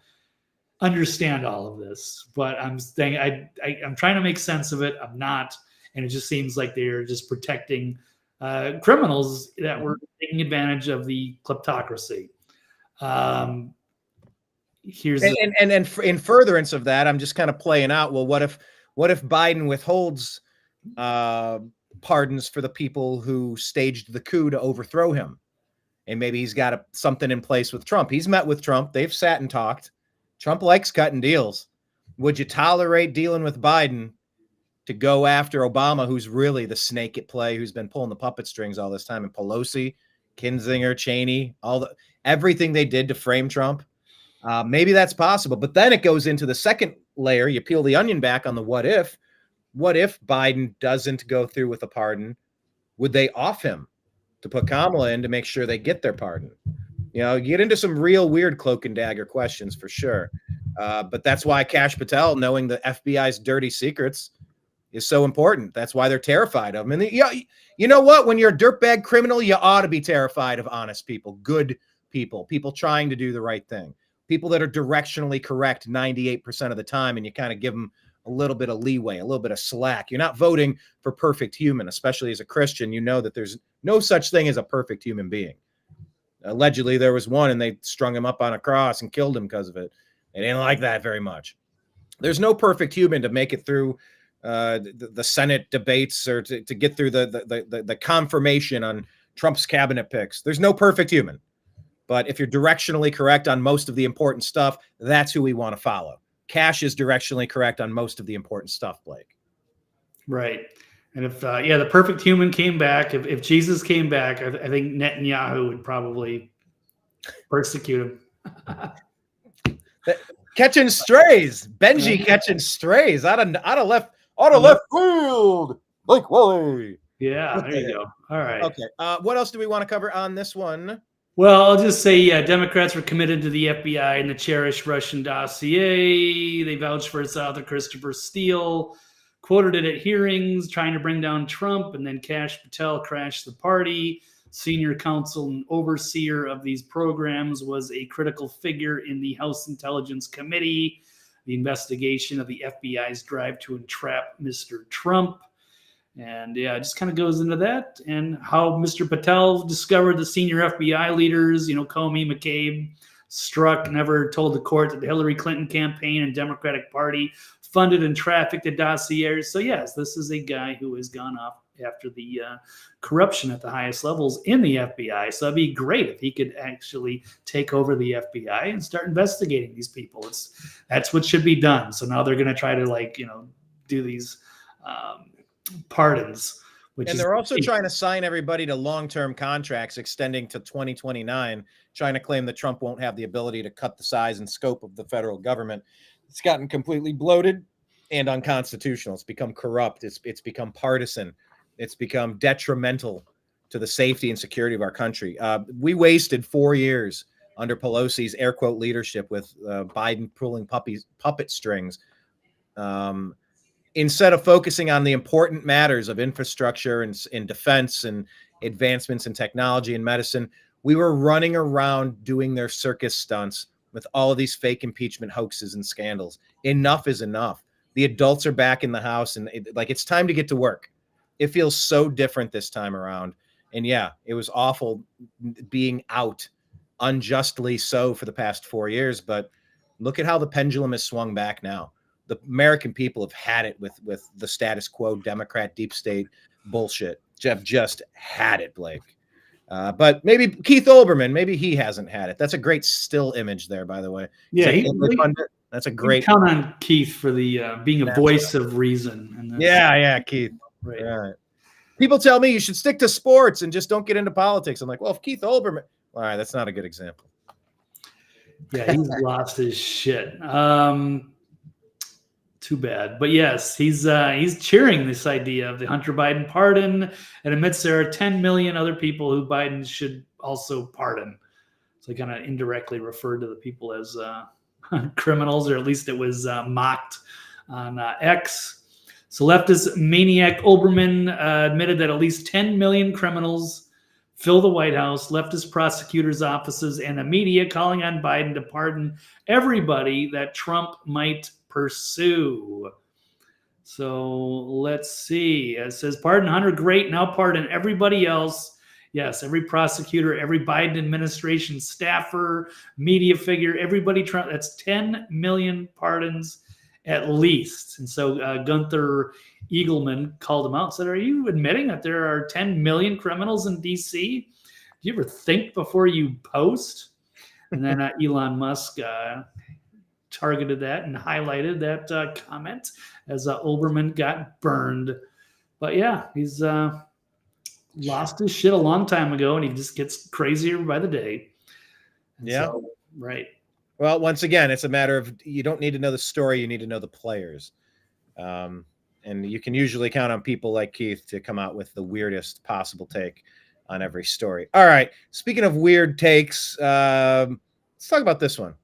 understand all of this, but I'm saying I'm trying to make sense of it. I'm not, and it just seems like they're just protecting criminals that were taking advantage of the kleptocracy. In furtherance of that, I'm just kind of playing out. Well, what if Biden withholds pardons for the people who staged the coup to overthrow him, and maybe he's got something in place with Trump? He's met with Trump. They've sat and talked. Trump likes cutting deals. Would you tolerate dealing with Biden to go after Obama, who's really the snake at play, who's been pulling the puppet strings all this time, and Pelosi, Kinzinger, Cheney, everything they did to frame Trump? Maybe that's possible, but then it goes into the second layer. You peel the onion back on the what if. What if Biden doesn't go through with a pardon? Would they off him to put Kamala in to make sure they get their pardon? You get into some real weird cloak and dagger questions for sure. But that's why Kash Patel, knowing the FBI's dirty secrets, is so important. That's why they're terrified of him. And you know what? When you're a dirtbag criminal, you ought to be terrified of honest people, good people trying to do the right thing, people that are directionally correct 98% of the time, and you kind of give them a little bit of leeway, a little bit of slack. You're not voting for perfect human, especially as a Christian. You know that there's no such thing as a perfect human being. Allegedly, there was one, and they strung him up on a cross and killed him because of it. They didn't like that very much. There's no perfect human to make it through the Senate debates or to get through the confirmation on Trump's cabinet picks. There's no perfect human. But if you're directionally correct on most of the important stuff, that's who we want to follow. Kash is directionally correct on most of the important stuff, Blake. Right. And if, the perfect human came back, if Jesus came back, I think Netanyahu would probably persecute him. Catching strays. Benji catching strays out of left field. Blake Walley. Yeah, there you go. All right. Okay. What else do we want to cover on this one? Well, I'll just say, Democrats were committed to the FBI and the cherished Russian dossier. They vouched for its author, Christopher Steele, quoted it at hearings, trying to bring down Trump, and then Kash Patel crashed the party. Senior counsel and overseer of these programs was a critical figure in the House Intelligence Committee, the investigation of the FBI's drive to entrap Mr. Trump. And it just kind of goes into that and how Mr. Patel discovered the senior FBI leaders, Comey, McCabe, Strzok, never told the court that the Hillary Clinton campaign and Democratic Party funded and trafficked the dossiers. So yes, this is a guy who has gone off after the corruption at the highest levels in the FBI. So it'd be great if he could actually take over the FBI and start investigating these people. That's what should be done. So now they're going to try to do these pardons. And they're also trying to sign everybody to long-term contracts extending to 2029, trying to claim that Trump won't have the ability to cut the size and scope of the federal government. It's gotten completely bloated and unconstitutional. It's become corrupt. It's become partisan. It's become detrimental to the safety and security of our country. We wasted 4 years under Pelosi's air quote leadership with Biden pulling puppet strings. Instead of focusing on the important matters of infrastructure and in defense and advancements in technology and medicine, we were running around doing their circus stunts with all of these fake impeachment hoaxes and scandals. Enough is enough. The adults are back in the house, and it's time to get to work. It feels so different this time around. And yeah, it was awful being out unjustly so for the past 4 years, but look at how the pendulum has swung back now. The American people have had it with the status quo Democrat deep state bullshit. Jeff just had it, Blake. But maybe Keith Olbermann, maybe he hasn't had it. That's a great still image there, by the way. Yeah, that's a great. Count on Keith for the being a voice of reason. Yeah, Keith. Right. People tell me you should stick to sports and just don't get into politics. I'm like, well, if Keith Olbermann, all right, that's not a good example. Yeah, he's lost his shit. Too bad. But yes, he's cheering this idea of the Hunter Biden pardon, and admits there are 10 million other people who Biden should also pardon. So he kind of indirectly referred to the people as criminals, or at least it was mocked on X. So leftist maniac Olbermann admitted that at least 10 million criminals fill the White House, leftist prosecutors' offices, and the media, calling on Biden to pardon everybody that Trump might pursue. So let's see. It says, pardon Hunter, great. Now pardon everybody else. Yes, every prosecutor, every Biden administration staffer, media figure, everybody. That's 10 million pardons at least. And so Gunther Eagleman called him out and said, are you admitting that there are 10 million criminals in D.C.? Do you ever think before you post? And then Elon Musk targeted that and highlighted that comment as Olbermann got burned. But yeah, he's lost his shit a long time ago, and he just gets crazier by the day. And Yeah. so, right. Well, once again, it's a matter of you don't need to know the story; you need to know the players. And you can usually count on people like Keith to come out with the weirdest possible take on every story. All right. Speaking of weird takes, let's talk about this one.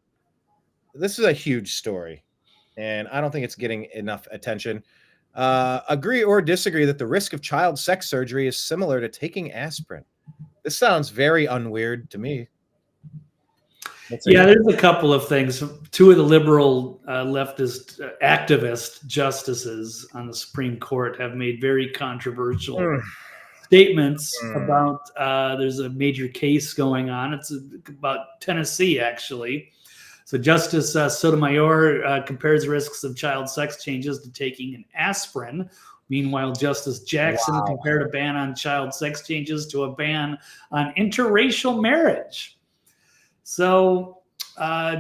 This is a huge story, and I don't think it's getting enough attention. Agree or disagree that the risk of child sex surgery is similar to taking aspirin? This sounds very unweird to me. Yeah, there's a couple of things. Two of the liberal leftist activist justices on the Supreme Court have made very controversial statements about there's a major case going on. It's about Tennessee, actually. So Justice Sotomayor compares risks of child sex changes to taking an aspirin. Meanwhile, Justice Jackson compared a ban on child sex changes to a ban on interracial marriage. So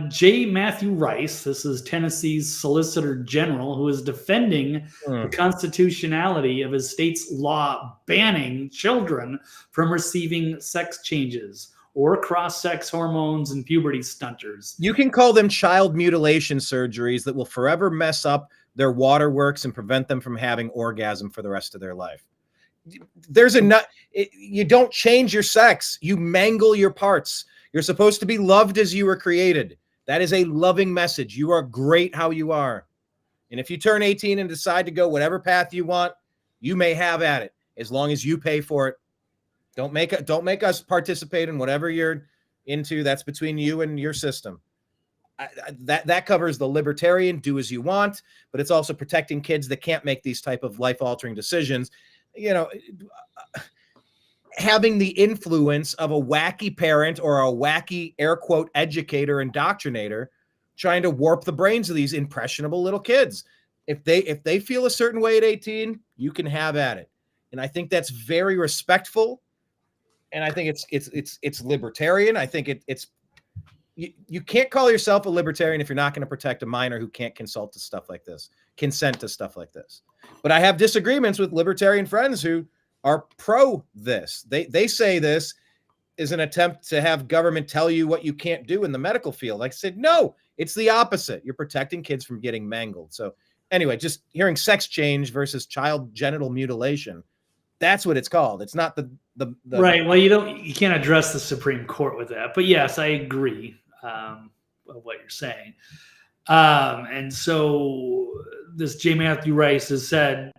J. Matthew Rice, this is Tennessee's Solicitor General, who is defending the constitutionality of his state's law banning children from receiving sex changes or cross-sex hormones and puberty stunters. You can call them child mutilation surgeries that will forever mess up their waterworks and prevent them from having orgasm for the rest of their life. You don't change your sex. You mangle your parts. You're supposed to be loved as you were created. That is a loving message. You are great how you are. And if you turn 18 and decide to go whatever path you want, you may have at it as long as you pay for it. Don't make us participate in whatever you're into. That's between you and your system. That covers the libertarian, do as you want, but it's also protecting kids that can't make these type of life-altering decisions. You know, having the influence of a wacky parent or a wacky air quote educator indoctrinator trying to warp the brains of these impressionable little kids. If they feel a certain way at 18, you can have at it. And I think that's very respectful. And I think it's libertarian. I think you can't call yourself a libertarian if you're not going to protect a minor who can't consent to stuff like this. But I have disagreements with libertarian friends who are pro this. They say this is an attempt to have government tell you what you can't do in the medical field. Like I said, no, it's the opposite. You're protecting kids from getting mangled. So anyway, just hearing sex change versus child genital mutilation, that's what it's called. It's not the right. Well, you can't address the Supreme Court with that. But yes, I agree with what you're saying. And so this J. Matthew Rice has said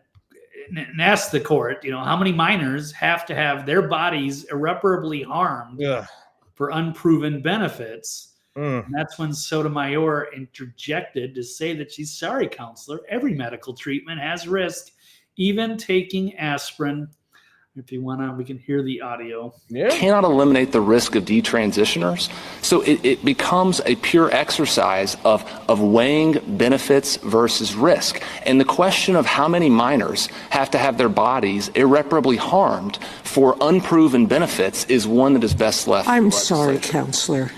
and asked the court, how many minors have to have their bodies irreparably harmed for unproven benefits? And that's when Sotomayor interjected to say that she's sorry, counselor. Every medical treatment has risk, even taking aspirin. If you want to, we can hear the audio. Yeah. Cannot eliminate the risk of detransitioners. So it becomes a pure exercise of weighing benefits versus risk. And the question of how many minors have to have their bodies irreparably harmed for unproven benefits is one that is best left. I'm sorry, counselor.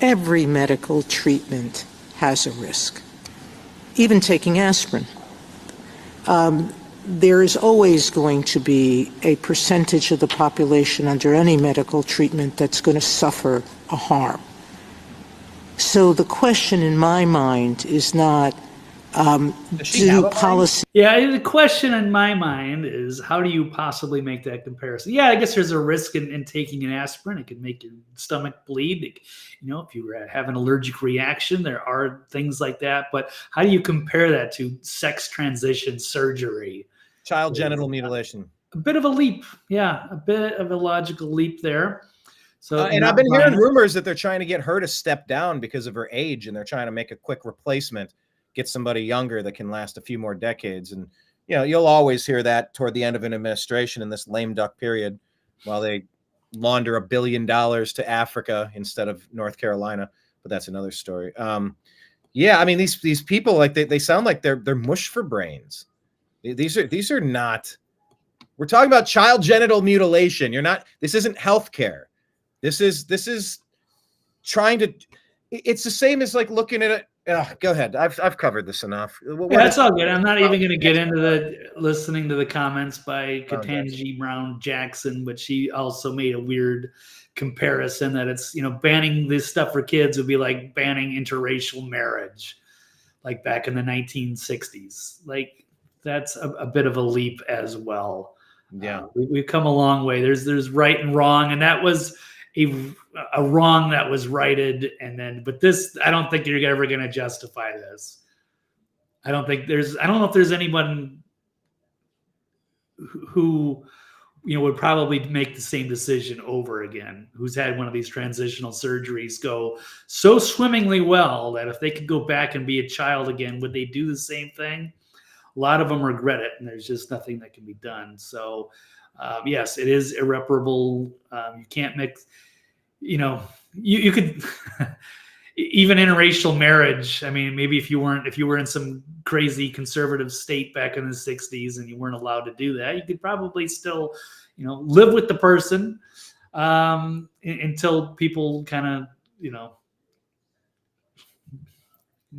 Every medical treatment has a risk, even taking aspirin. There is always going to be a percentage of the population under any medical treatment that's going to suffer a harm. So the question in my mind is not do policy. Yeah, the question in my mind is how do you possibly make that comparison? Yeah, I guess there's a risk in taking an aspirin. It can make your stomach bleed. If you have an allergic reaction, there are things like that. But how do you compare that to sex transition surgery? Child genital mutilation. A bit of a leap. Yeah, a bit of a logical leap there. So, and I've been hearing rumors that they're trying to get her to step down because of her age, and they're trying to make a quick replacement, get somebody younger that can last a few more decades. And, you'll always hear that toward the end of an administration in this lame duck period while they launder $1 billion to Africa instead of North Carolina. But that's another story. These people, like they sound like they're mush for brains. These are not, we're talking about child genital mutilation. This isn't healthcare. This is trying to, it's the same as like looking at Go ahead. I've covered this enough. Yeah, that's all good. I'm not even going to get into listening to the comments by Ketanji Brown Jackson, but she also made a weird comparison that it's, banning this stuff for kids would be like banning interracial marriage, like back in the 1960s. Like that's a bit of a leap as well. Yeah, we've come a long way. There's right and wrong, and that was a wrong that was righted, but this, I don't think you're ever going to justify this. I don't know if there's anyone who would probably make the same decision over again, who's had one of these transitional surgeries go so swimmingly well that if they could go back and be a child again, would they do the same thing? A lot of them regret it, and there's just nothing that can be done. So yes, it is irreparable. You can't mix, you could even interracial marriage. I mean, maybe if you were in some crazy conservative state back in the 60s and you weren't allowed to do that, you could probably still, live with the person until people kind of,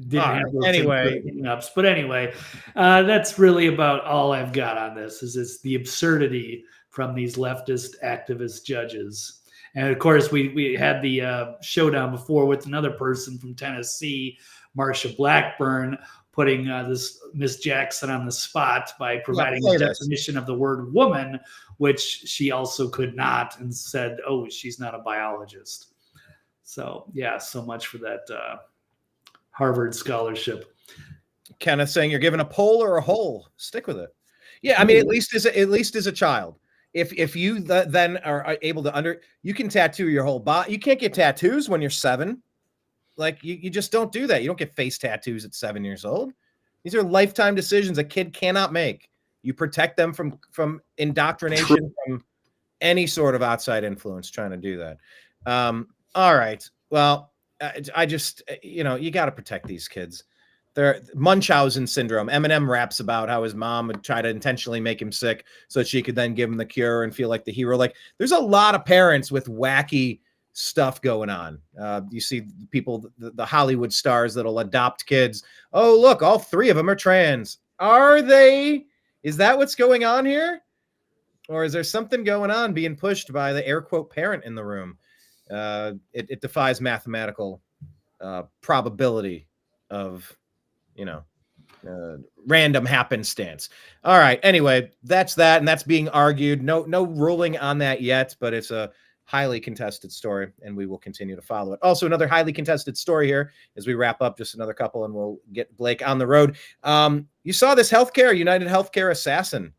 didn't have those hang-ups. But anyway, that's really about all I've got on this. Is the absurdity from these leftist activist judges. And of course, we had the showdown before with another person from Tennessee, Marsha Blackburn, putting this Miss Jackson on the spot by providing a definition of the word woman, which she also could not, and said, "Oh, she's not a biologist." So yeah, so much for that Harvard scholarship. Kenneth saying you're given a pole or a hole. Stick with it. Yeah, I mean, at least as a child. If you then are able to you can tattoo your whole body. You can't get tattoos when you're 7. Like you just don't do that. You don't get face tattoos at 7 years old. These are lifetime decisions a kid cannot make. You protect them from indoctrination, from any sort of outside influence trying to do that. All right. Well, I just, you got to protect these kids. They're Munchausen syndrome. Eminem raps about how his mom would try to intentionally make him sick so she could then give him the cure and feel like the hero. Like there's a lot of parents with wacky stuff going on. You see people, the Hollywood stars that'll adopt kids. Oh, look, all 3 of them are trans. Are they? Is that what's going on here? Or is there something going on being pushed by the air quote parent in the room? It defies mathematical probability of, random happenstance. All right. Anyway, that's that. And that's being argued. No ruling on that yet, but it's a highly contested story and we will continue to follow it. Also, another highly contested story here as we wrap up, just another couple and we'll get Blake on the road. You saw this UnitedHealthCare assassin.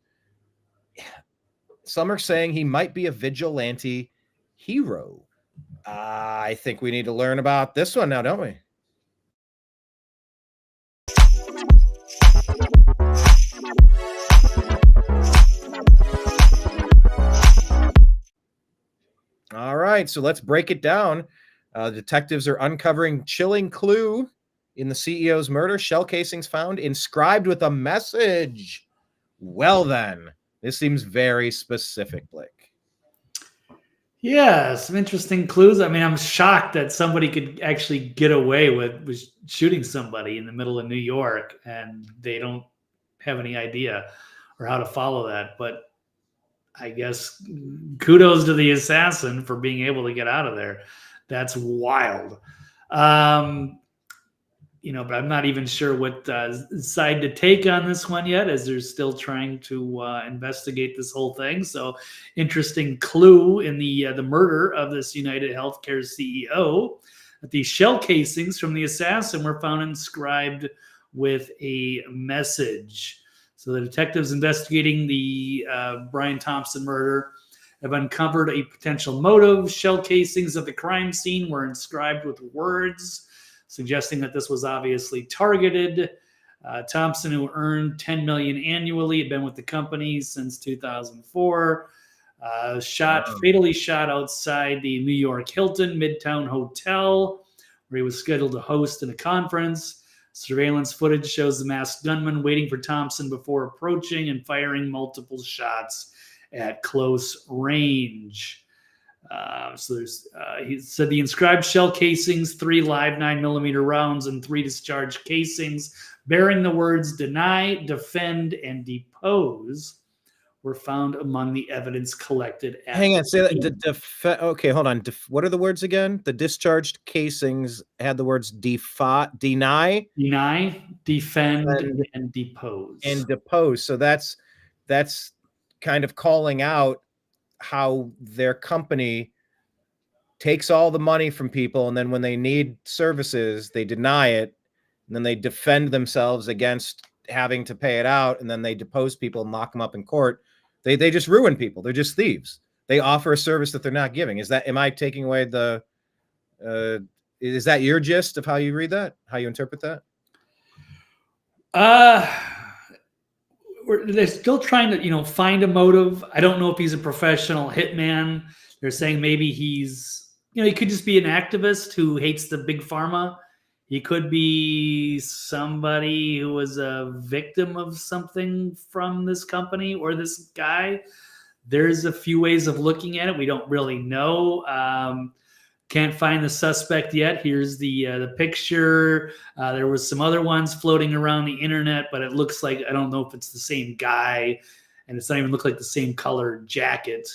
Some are saying he might be a vigilante hero. I think we need to learn about this one now, don't we? All right, so let's break it down. Detectives are uncovering chilling clue in the CEO's murder. Shell casings found inscribed with a message. Well, then, this seems very specific, Blake. Yeah, some interesting clues. I mean, I'm shocked that somebody could actually get away with shooting somebody in the middle of New York and they don't have any idea or how to follow that. But I guess kudos to the assassin for being able to get out of there. That's wild. But I'm not even sure what side to take on this one yet, as they're still trying to investigate this whole thing. So, interesting clue in the murder of this UnitedHealthCare CEO. The shell casings from the assassin were found inscribed with a message. So, the detectives investigating the Brian Thompson murder have uncovered a potential motive. Shell casings of the crime scene were inscribed with words suggesting that this was obviously targeted. Thompson, who earned $10 million annually, had been with the company since 2004. Fatally shot outside the New York Hilton Midtown Hotel, where he was scheduled to host a conference. Surveillance footage shows the masked gunman waiting for Thompson before approaching and firing multiple shots at close range. So there's, he said the inscribed shell casings, 3 live 9mm rounds, and 3 discharged casings bearing the words deny, defend, and depose were found among the evidence collected. Hang on, say that. Okay, hold on. What are the words again? The discharged casings had the words deny, defend, and depose. And depose. So that's kind of calling out how their company takes all the money from people, and then when they need services, they deny it, and then they defend themselves against having to pay it out, and then they depose people and lock them up in court. They just ruin people. They're just thieves. They offer a service that they're not giving. Am I taking away the is that your gist of how you read that? How you interpret that? They're still trying to, find a motive. I don't know if he's a professional hitman. They're saying maybe he's, he could just be an activist who hates the big pharma. He could be somebody who was a victim of something from this company or this guy. There's a few ways of looking at it. We don't really know. Can't find the suspect yet. Here's the picture. There was some other ones floating around the internet, but it looks like, I don't know if it's the same guy, and it's not even look like the same color jacket.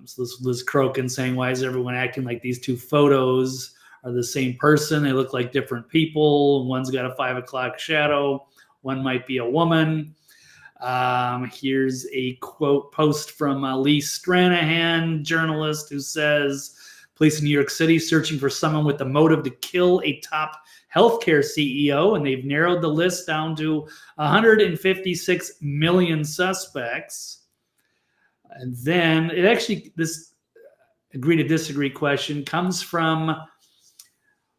So this Liz Crokin saying, why is everyone acting like these two photos are the same person? They look like different people. One's got a 5 o'clock shadow. One might be a woman. Here's a quote post from Lee Stranahan, journalist, who says, police in New York City searching for someone with the motive to kill a top healthcare CEO, and they've narrowed the list down to 156 million suspects. And then this agree to disagree question comes from,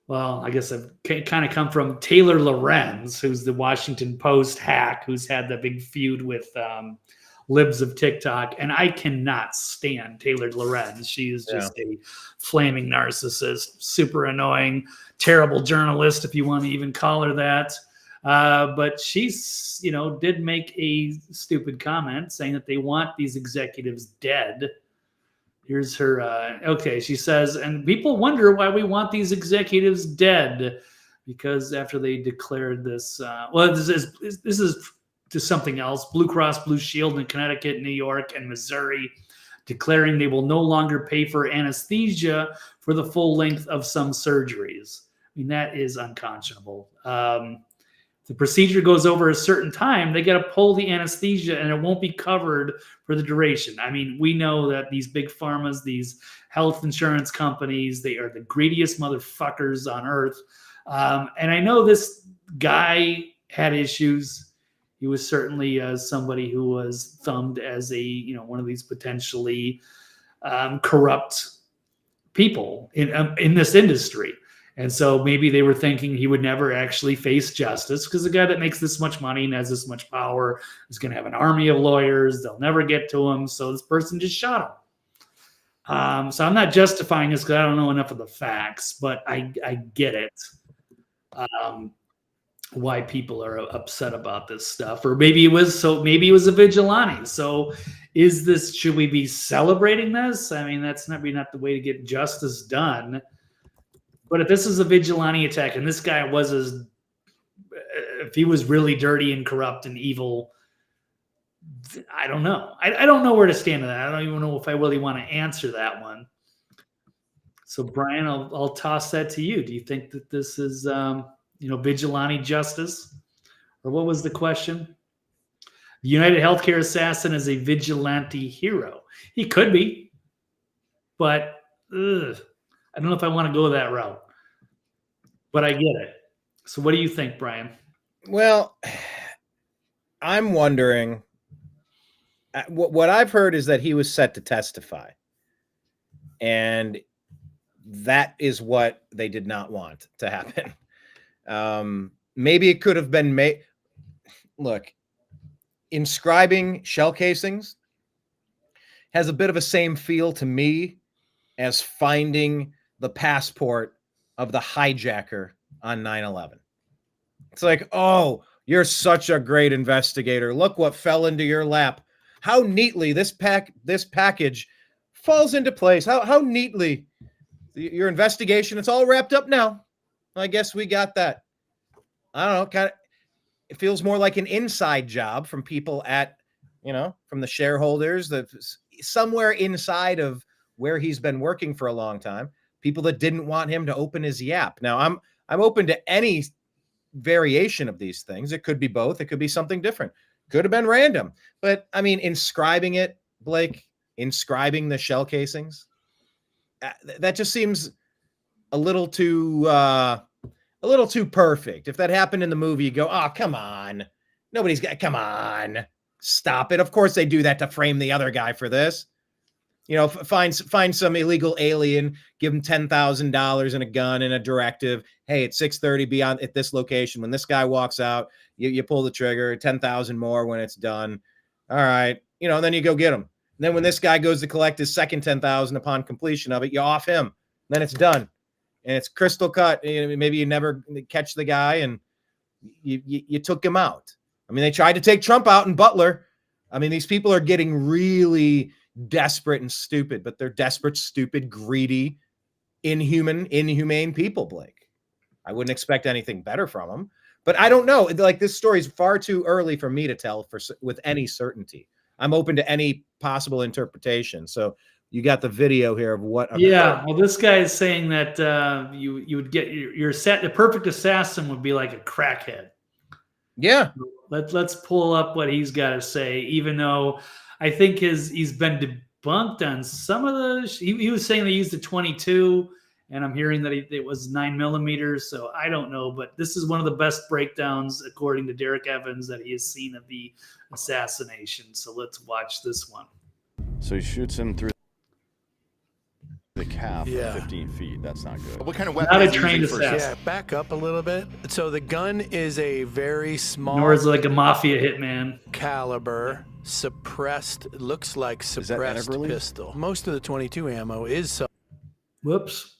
well, I guess I've kind of come from Taylor Lorenz, who's the Washington Post hack, who's had the big feud with libs of TikTok. And I cannot stand Taylor Lorenz. She is just a flaming narcissist, super annoying, terrible journalist, if you want to even call her that. But she's, did make a stupid comment saying that they want these executives dead. Here's her. Okay, she says, and people wonder why we want these executives dead, because after they declared this, this is to something else. Blue Cross Blue Shield in Connecticut, New York, and Missouri declaring they will no longer pay for anesthesia for the full length of some surgeries. I mean, that is unconscionable. The procedure goes over a certain time, they got to pull the anesthesia and it won't be covered for the duration. I mean, we know that these big pharmas, these health insurance companies, they are the greediest motherfuckers on earth. And I know this guy had issues. He was certainly somebody who was thumbed as one of these potentially corrupt people in this industry. And so maybe they were thinking he would never actually face justice, because the guy that makes this much money and has this much power is going to have an army of lawyers. They'll never get to him. So this person just shot him. So I'm not justifying this because I don't know enough of the facts, but I get it. Why people are upset about this stuff. Or maybe it was a vigilante. So should we be celebrating this? I mean, that's not the way to get justice done. But if this is a vigilante attack and this guy if he was really dirty and corrupt and evil, I don't know. I don't know where to stand on that. I don't even know if I really want to answer that one. So Brian, I'll toss that to you. Do you think that this is, vigilante justice? Or what was the question? The UnitedHealthCare assassin is a vigilante hero. He could be, but I don't know if I want to go that route, but I get it. So what do you think, Brian? Well, I'm wondering, what I've heard is that he was set to testify, and that is what they did not want to happen. Maybe it could have been made. Look, inscribing shell casings has a bit of a same feel to me as finding the passport of the hijacker on 9/11. It's like, oh, you're such a great investigator. Look what fell into your lap. How neatly this package falls into place. How neatly your investigation, it's all wrapped up now. I guess we got that. I don't know, kind of, it feels more like an inside job from people at, from the shareholders, that somewhere inside of where he's been working for a long time, people that didn't want him to open his yap. Now I'm open to any variation of these things. It could be both. It could be something different. Could have been random, but I mean, inscribing it, Blake, inscribing the shell casings, that just seems a little too perfect. If that happened in the movie, you go, oh, come on. Come on. Stop it. Of course they do that to frame the other guy for this. Find some illegal alien, give him $10,000 and a gun and a directive. Hey, at 6:30, be at this location. When this guy walks out, you pull the trigger, 10,000 more when it's done. All right. And then you go get him. And then when this guy goes to collect his second 10,000 upon completion of it, you off him. Then it's done. And it's crystal cut. Maybe you never catch the guy and you took him out. I mean, they tried to take Trump out in Butler. I mean, these people are getting really desperate and stupid, but they're desperate, stupid, greedy, inhumane people, Blake. I wouldn't expect anything better from them, but I don't know. Like, this story is far too early for me to tell with any certainty. I'm open to any possible interpretation. So you got the video here of what. Yeah. Well, this guy is saying that you would get the perfect assassin would be like a crackhead. Yeah. Let's pull up what he's got to say, even though I think he's been debunked on some of the. He was saying they used the 22, and I'm hearing that it was 9mm. So I don't know, but this is one of the best breakdowns, according to Derek Evans, that he has seen of the assassination. So let's watch this one. So he shoots him through the calf at 15 feet. That's not good. What kind of weapon? Not a is he trained using for- assassin. Yeah, back up a little bit. So the gun is a very small Nor is it like a mafia hitman. caliber, suppressed, looks like suppressed integrally? pistol. Most of the 22 ammo is Whoops.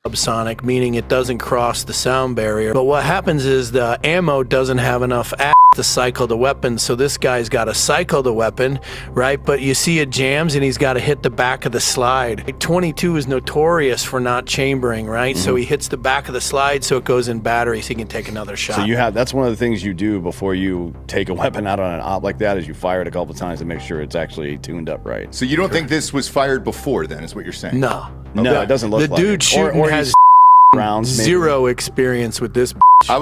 subsonic, meaning it doesn't cross the sound barrier. But what happens is the ammo doesn't have enough to cycle the weapon, so this guy's got to cycle the weapon, right? But you see it jams and he's got to hit the back of the slide. 22 is notorious for not chambering, right? So he hits the back of the slide so it goes in battery so he can take another shot. So that's one of the things you do before you take a weapon out on an op like that, is you fire it a couple times to make sure it's actually tuned up right. So you don't think this was fired before then, is what you're saying? No. No, it doesn't look The like dude it. shooting Or has he's rounds, maybe. zero experience with this.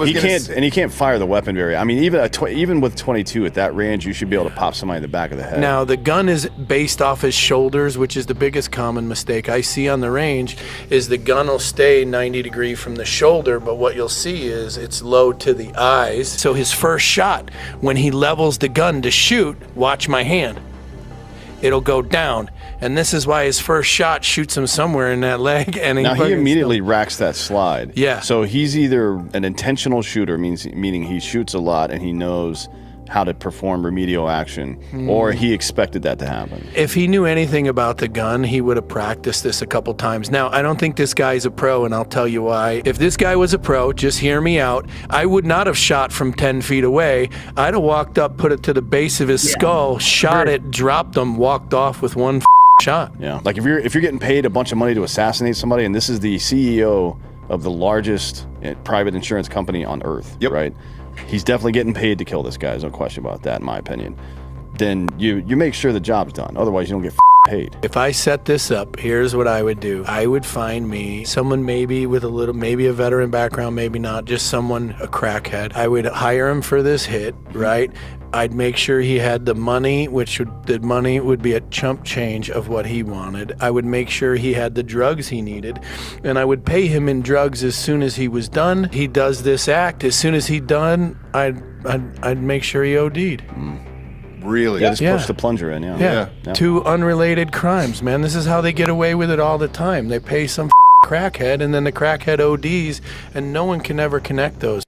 He can't fire the weapon very. I mean, even with 22 at that range, you should be able to pop somebody in the back of the head. Now the gun is based off his shoulders, which is the biggest common mistake I see on the range. Is the gun will stay 90 degrees from the shoulder, but what you'll see is it's low to the eyes. So his first shot, when he levels the gun to shoot, watch my hand. It'll go down. And this is why his first shot shoots him somewhere in that leg. And he immediately racks that slide. Yeah. So he's either an intentional shooter, meaning he shoots a lot and he knows how to perform remedial action, or he expected that to happen. If he knew anything about the gun, he would have practiced this a couple times. Now, I don't think this guy's a pro, and I'll tell you why. If this guy was a pro, just hear me out, I would not have shot from 10 feet away. I'd have walked up, put it to the base of his skull, shot it, dropped him, walked off with one shot. Yeah, like if you're getting paid a bunch of money to assassinate somebody, and this is the CEO of the largest private insurance company on earth, right? He's definitely getting paid to kill this guy. There's no question about that, in my opinion. Then you make sure the job's done. Otherwise, you don't get paid. If I set this up, here's what I would do. I would find me someone maybe with maybe a veteran background, maybe not, just someone, a crackhead. I would hire him for this hit, right? I'd make sure he had the money, the money would be a chump change of what he wanted. I would make sure he had the drugs he needed, and I would pay him in drugs as soon as he was done. He does this act. As soon as he done, I'd make sure he OD'd. Really? Yeah, just push the plunger in, Yeah. Two unrelated crimes, man. This is how they get away with it all the time. They pay some crackhead, and then the crackhead ODs, and no one can ever connect those.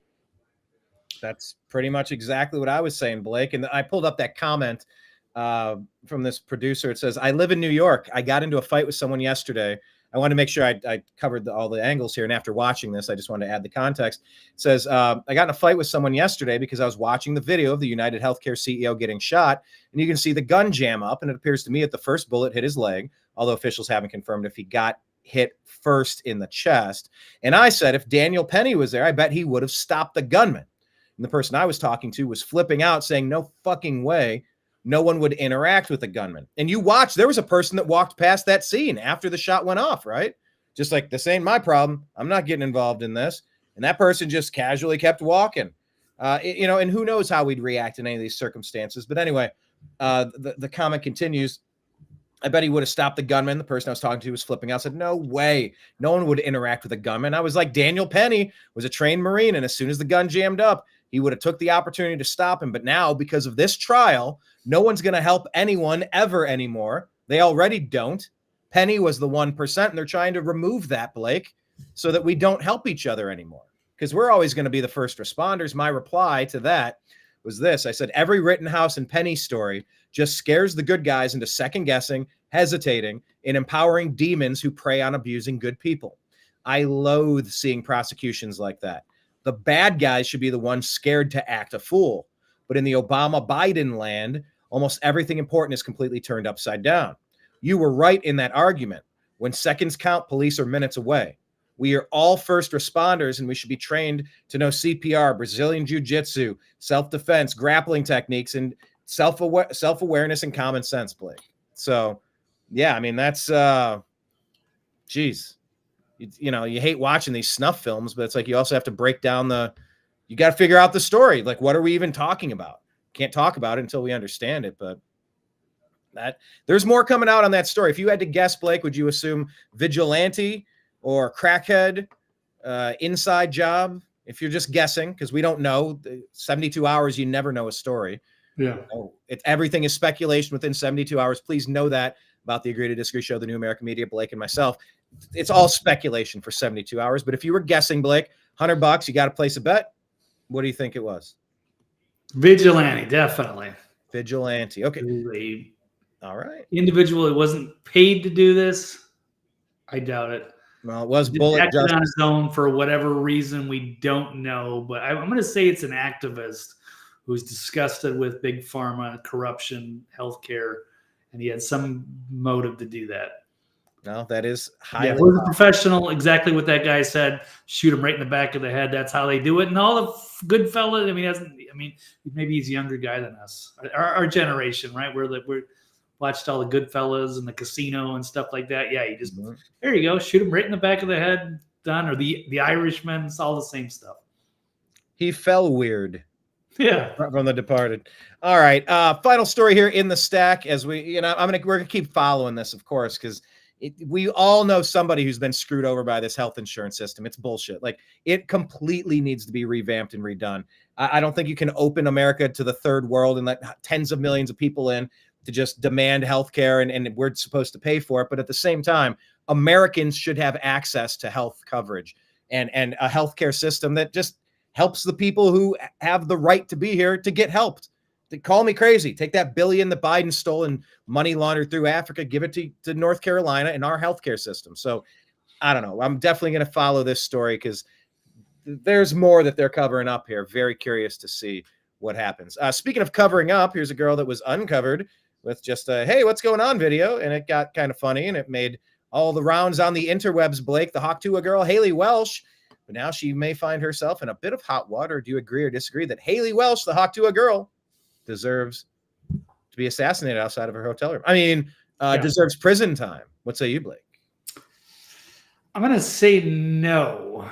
That's pretty much exactly what I was saying, Blake. And I pulled up that comment from this producer. It says, I live in New York. I got into a fight with someone yesterday. I want to make sure I covered all the angles here. And after watching this, I just wanted to add the context. It says, I got in a fight with someone yesterday because I was watching the video of the UnitedHealthCare CEO getting shot, and you can see the gun jam up, and it appears to me that the first bullet hit his leg, although officials haven't confirmed if he got hit first in the chest. And I said, if Daniel Penny was there, I bet he would have stopped the gunman. And the person I was talking to was flipping out, saying, no fucking way. No one would interact with the gunman. And you watch, there was a person that walked past that scene after the shot went off, right? Just like, this ain't my problem. I'm not getting involved in this. And that person just casually kept walking. And who knows how we'd react in any of these circumstances. But anyway, the comment continues. I bet he would have stopped the gunman. The person I was talking to was flipping out, said, no way. No one would interact with a gunman. I was like, Daniel Penny was a trained Marine, and as soon as the gun jammed up, he would have took the opportunity to stop him. But now, because of this trial, no one's going to help anyone ever anymore. They already don't. Penny was the 1%, and they're trying to remove that, Blake, so that we don't help each other anymore. Because we're always going to be the first responders. My reply to that was this. I said, every Rittenhouse and Penny story just scares the good guys into second-guessing, hesitating, and empowering demons who prey on abusing good people. I loathe seeing prosecutions like that. The bad guys should be the ones scared to act a fool. But in the Obama-Biden land, almost everything important is completely turned upside down. You were right in that argument. When seconds count, police are minutes away. We are all first responders, and we should be trained to know CPR, Brazilian Jiu-Jitsu, self-defense, grappling techniques, and self-awareness and common sense, Blake. So, yeah, I mean, that's, geez. You hate watching these snuff films, but it's like you also have to break down you got to figure out the story. Like, what are we even talking about? Can't talk about it until we understand it, but there's more coming out on that story. If you had to guess, Blake, would you assume vigilante or crackhead, inside job? If you're just guessing, because we don't know, 72 hours, you never know a story. Yeah. Everything is speculation within 72 hours. Please know that about the Agree to Disagree show, the New American Media, Blake and myself. It's all speculation for 72 hours. But if you were guessing, Blake, $100, you got to place a bet. What do you think it was? Vigilante, definitely. Vigilante. Okay. All right. Individual who wasn't paid to do this. I doubt it. Well, it was bullet justice on his own for whatever reason we don't know. But I'm going to say it's an activist who's disgusted with big pharma, corruption, healthcare, and he had some motive to do that. No, that is highly. Yeah, we're a professional. Exactly what that guy said. Shoot him right in the back of the head. That's how they do it. And all the good fellas. Maybe he's a younger guy than us. Our generation, right? We're watched all the good fellas and the casino and stuff like that. Yeah, you just there you go. Shoot him right in the back of the head. Done. Or the Irishman. It's all the same stuff. He fell weird. Yeah, from The Departed. All right, final story here in the stack. As we're gonna keep following this, of course, because we all know somebody who's been screwed over by this health insurance system. It's bullshit. Like, it completely needs to be revamped and redone. I don't think you can open America to the third world and let tens of millions of people in to just demand health care and we're supposed to pay for it. But at the same time, Americans should have access to health coverage and a healthcare system that just helps the people who have the right to be here to get helped. Call me crazy. Take that billion that Biden stole and money laundered through Africa, give it to North Carolina and our healthcare system. So I don't know. I'm definitely going to follow this story because there's more that they're covering up here. Very curious to see what happens. Speaking of covering up, here's a girl that was uncovered with just a, hey, what's going on video? And it got kind of funny and it made all the rounds on the interwebs, Blake, the Hawk Tuah girl, Haliey Welch. But now she may find herself in a bit of hot water. Do you agree or disagree that Haliey Welch, the Hawk Tuah girl, deserves to be assassinated outside of her hotel room? Deserves prison time. What say you, Blake? I'm going to say no,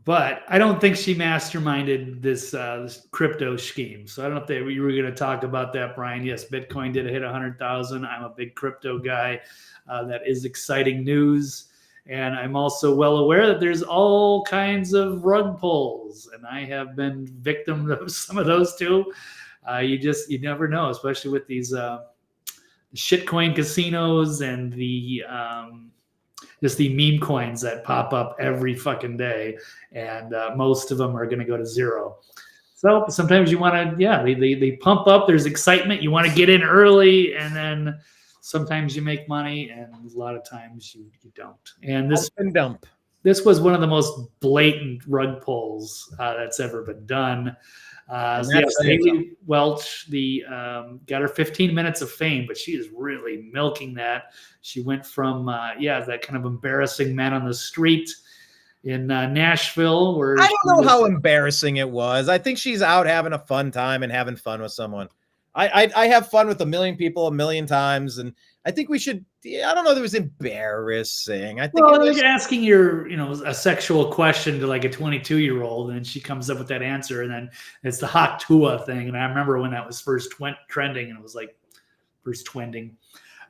but I don't think she masterminded this crypto scheme. So I don't know if you were going to talk about that, Brian. Yes, Bitcoin did hit 100,000. I'm a big crypto guy. That is exciting news. And I'm also well aware that there's all kinds of rug pulls, and I have been victim of some of those too. You never know, especially with these shitcoin casinos and the just the meme coins that pop up every fucking day, and most of them are going to go to zero. So sometimes you want to, they pump up. There's excitement. You want to get in early, and then Sometimes you make money, and a lot of times you don't. And this Pump and dump. This was one of the most blatant rug pulls that's ever been done. And So that's yes, Haliey Welch, got her 15 minutes of fame, but she is really milking that. She went from that kind of embarrassing man on the street in Nashville, where I don't know how embarrassing it was. I think she's out having a fun time and having fun with someone. I have fun with a million people a million times, and I think we should. I don't know that it was embarrassing. I think well, it was like asking your, a sexual question to like a 22-year-old, and she comes up with that answer, and then it's the Hawk Tuah thing. And I remember when that was first trending, and it was like first trending.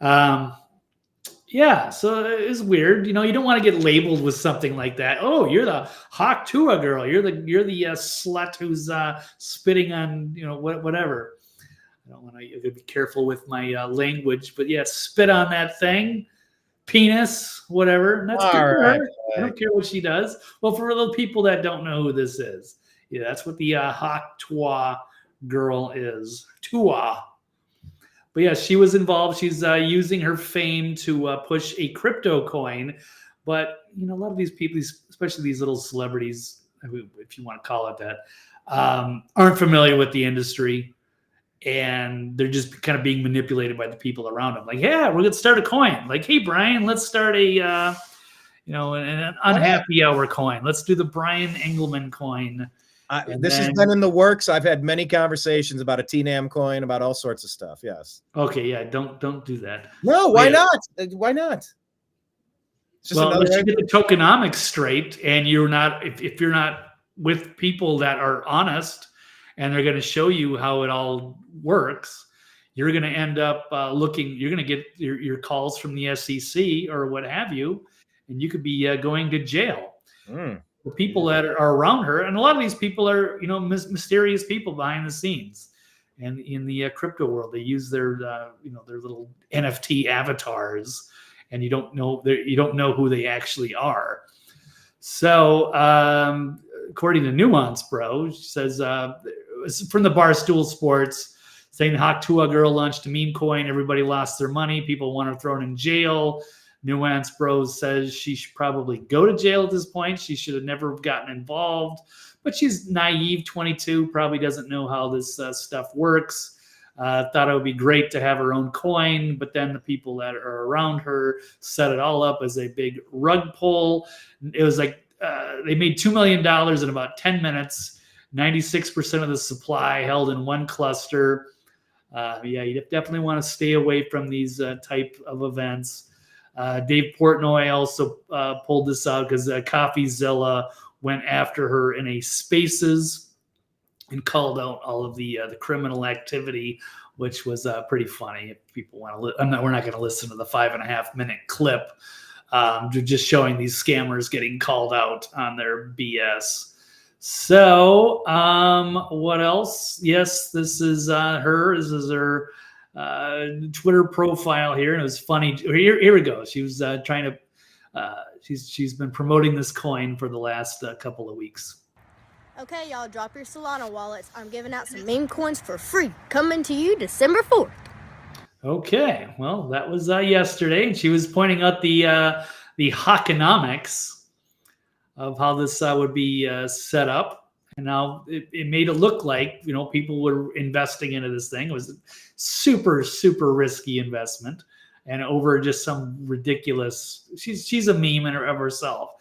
Yeah, so it's weird. You don't want to get labeled with something like that. Oh, you're the Hawk Tuah girl. You're the slut who's spitting on whatever. I don't want to be careful with my language, but yeah, spit on that thing, penis, whatever. And that's good for her. I don't care what she does. Well, for the people that don't know who this is, yeah, that's what the Hawk Tuah girl is. Tuah. But yeah, she was involved. She's using her fame to push a crypto coin. But a lot of these people, especially these little celebrities, if you want to call it that, aren't familiar with the industry. And they're just kind of being manipulated by the people around them. Like, yeah, we're going to start a coin. Like, hey, Brian, let's start an unhappy hour coin. Let's do the Brian Engelman coin. This has been in the works. I've had many conversations about a TNAM coin, about all sorts of stuff. Yes. Okay. Yeah. Don't do that. No. Why not? Why not? It's just let's get the tokenomics straight, and you're not if you're not with people that are honest, and they're going to show you how it all works, you're going to end up you're going to get your calls from the SEC or what have you, and you could be going to jail. The people that are around her, and a lot of these people are, mysterious people behind the scenes. And in the crypto world, they use their little NFT avatars, and you don't know who they actually are. So, according to Nuance Bro, she says, from the Barstool Sports, saying the Hawk Tuah girl launched a meme coin. Everybody lost their money. People want her thrown in jail. Nuance Bros says she should probably go to jail at this point. She should have never gotten involved. But she's naive, 22, probably doesn't know how this stuff works. Thought it would be great to have her own coin, but then the people that are around her set it all up as a big rug pull. It was like they made $2 million in about 10 minutes. 96% of the supply held in one cluster. You definitely want to stay away from these type of events. Dave Portnoy also pulled this out because CoffeeZilla went after her in a Spaces and called out all of the criminal activity, which was pretty funny. If people want to, we're not going to listen to the 5.5-minute clip. Just showing these scammers getting called out on their BS. So, what else? Yes, this is her. This is her Twitter profile here, and it was funny. Here we go. She was trying to. She's been promoting this coin for the last couple of weeks. Okay, y'all, drop your Solana wallets. I'm giving out some meme coins for free. Coming to you December 4th. Okay, well, that was yesterday, and she was pointing out the Hawkonomics of how this would be set up. And now it made it look like, people were investing into this thing. It was a super, super risky investment, and over just some ridiculous, she's a meme of herself,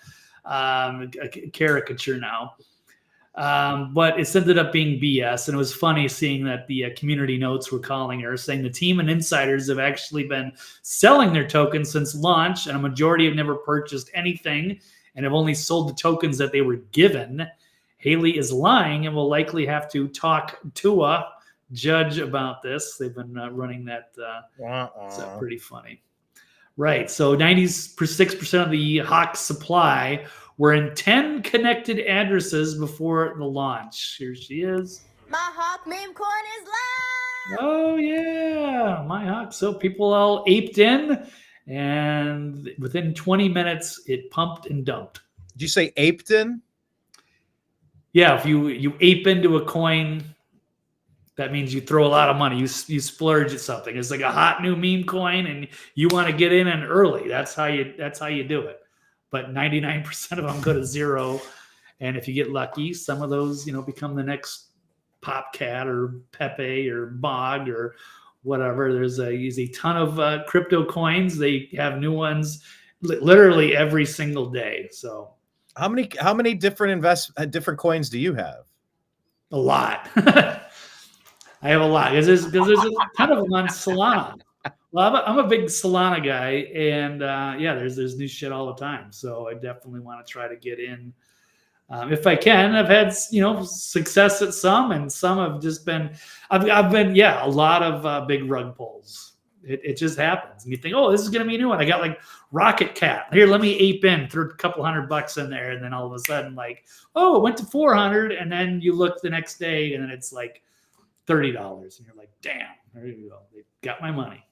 a caricature now. But it ended up being BS. And it was funny seeing that the community notes were calling her, saying the team and insiders have actually been selling their tokens since launch, and a majority have never purchased anything and have only sold the tokens that they were given. Haliey is lying and will likely have to talk to a judge about this. They've been running that. It's pretty funny. Right. So 96% of the Hawk supply were in 10 connected addresses before the launch. Here she is. My Hawk meme coin is live! Oh, yeah. My Hawk. So people all aped in. And within 20 minutes, it pumped and dumped. Did you say aped in? Yeah, if you ape into a coin, That means you throw a lot of money. You splurge at something. It's like a hot new meme coin, and you want to get in and early. That's how you do it. But 99% of them go to zero, and if you get lucky, some of those become the next Popcat or Pepe or Bog or whatever. There's a ton of crypto coins. They have new ones literally every single day. So how many different different coins do you have? A lot. I have a lot because there's a ton of them on Solana. Well, I'm a big Solana guy, and there's new shit all the time. So I definitely want to try to get in if I can. I've had success at some, and some have just been. I've been a lot of big rug pulls. It just happens, and you think, oh, this is gonna be a new one. I got like Rocket Cat here. Let me ape in, throw a couple $100 in there, and then all of a sudden, like, oh, it went to 400, and then you look the next day, and then it's like $30, and you're like, damn, there you go. They got my money.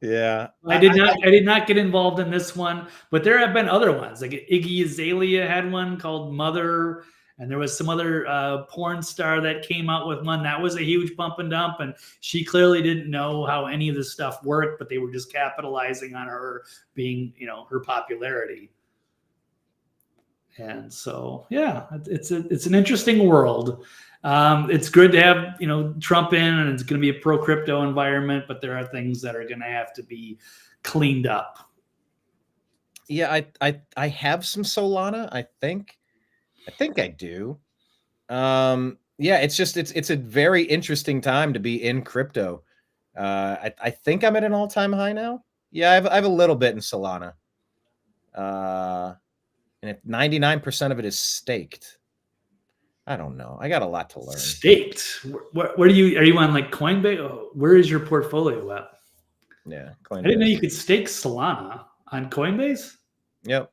Yeah. I did not get involved in this one, but there have been other ones. Like Iggy Azalea had one called Mother, and there was some other porn star that came out with one. That was a huge pump and dump, and she clearly didn't know how any of this stuff worked, but they were just capitalizing on her being, her popularity. And so, it's an interesting world. It's good to have Trump in, and it's going to be a pro crypto environment, but there are things that are going to have to be cleaned up. Yeah, I have some Solana. I think I do. It's a very interesting time to be in crypto. I think I'm at an all-time high now. Yeah, I have a little bit in Solana. And 99% of it is staked. I don't know. I got a lot to learn. Staked? Where are you on like Coinbase? Where is your portfolio at? Yeah, Coinbase. I didn't know you could stake Solana on Coinbase. Yep.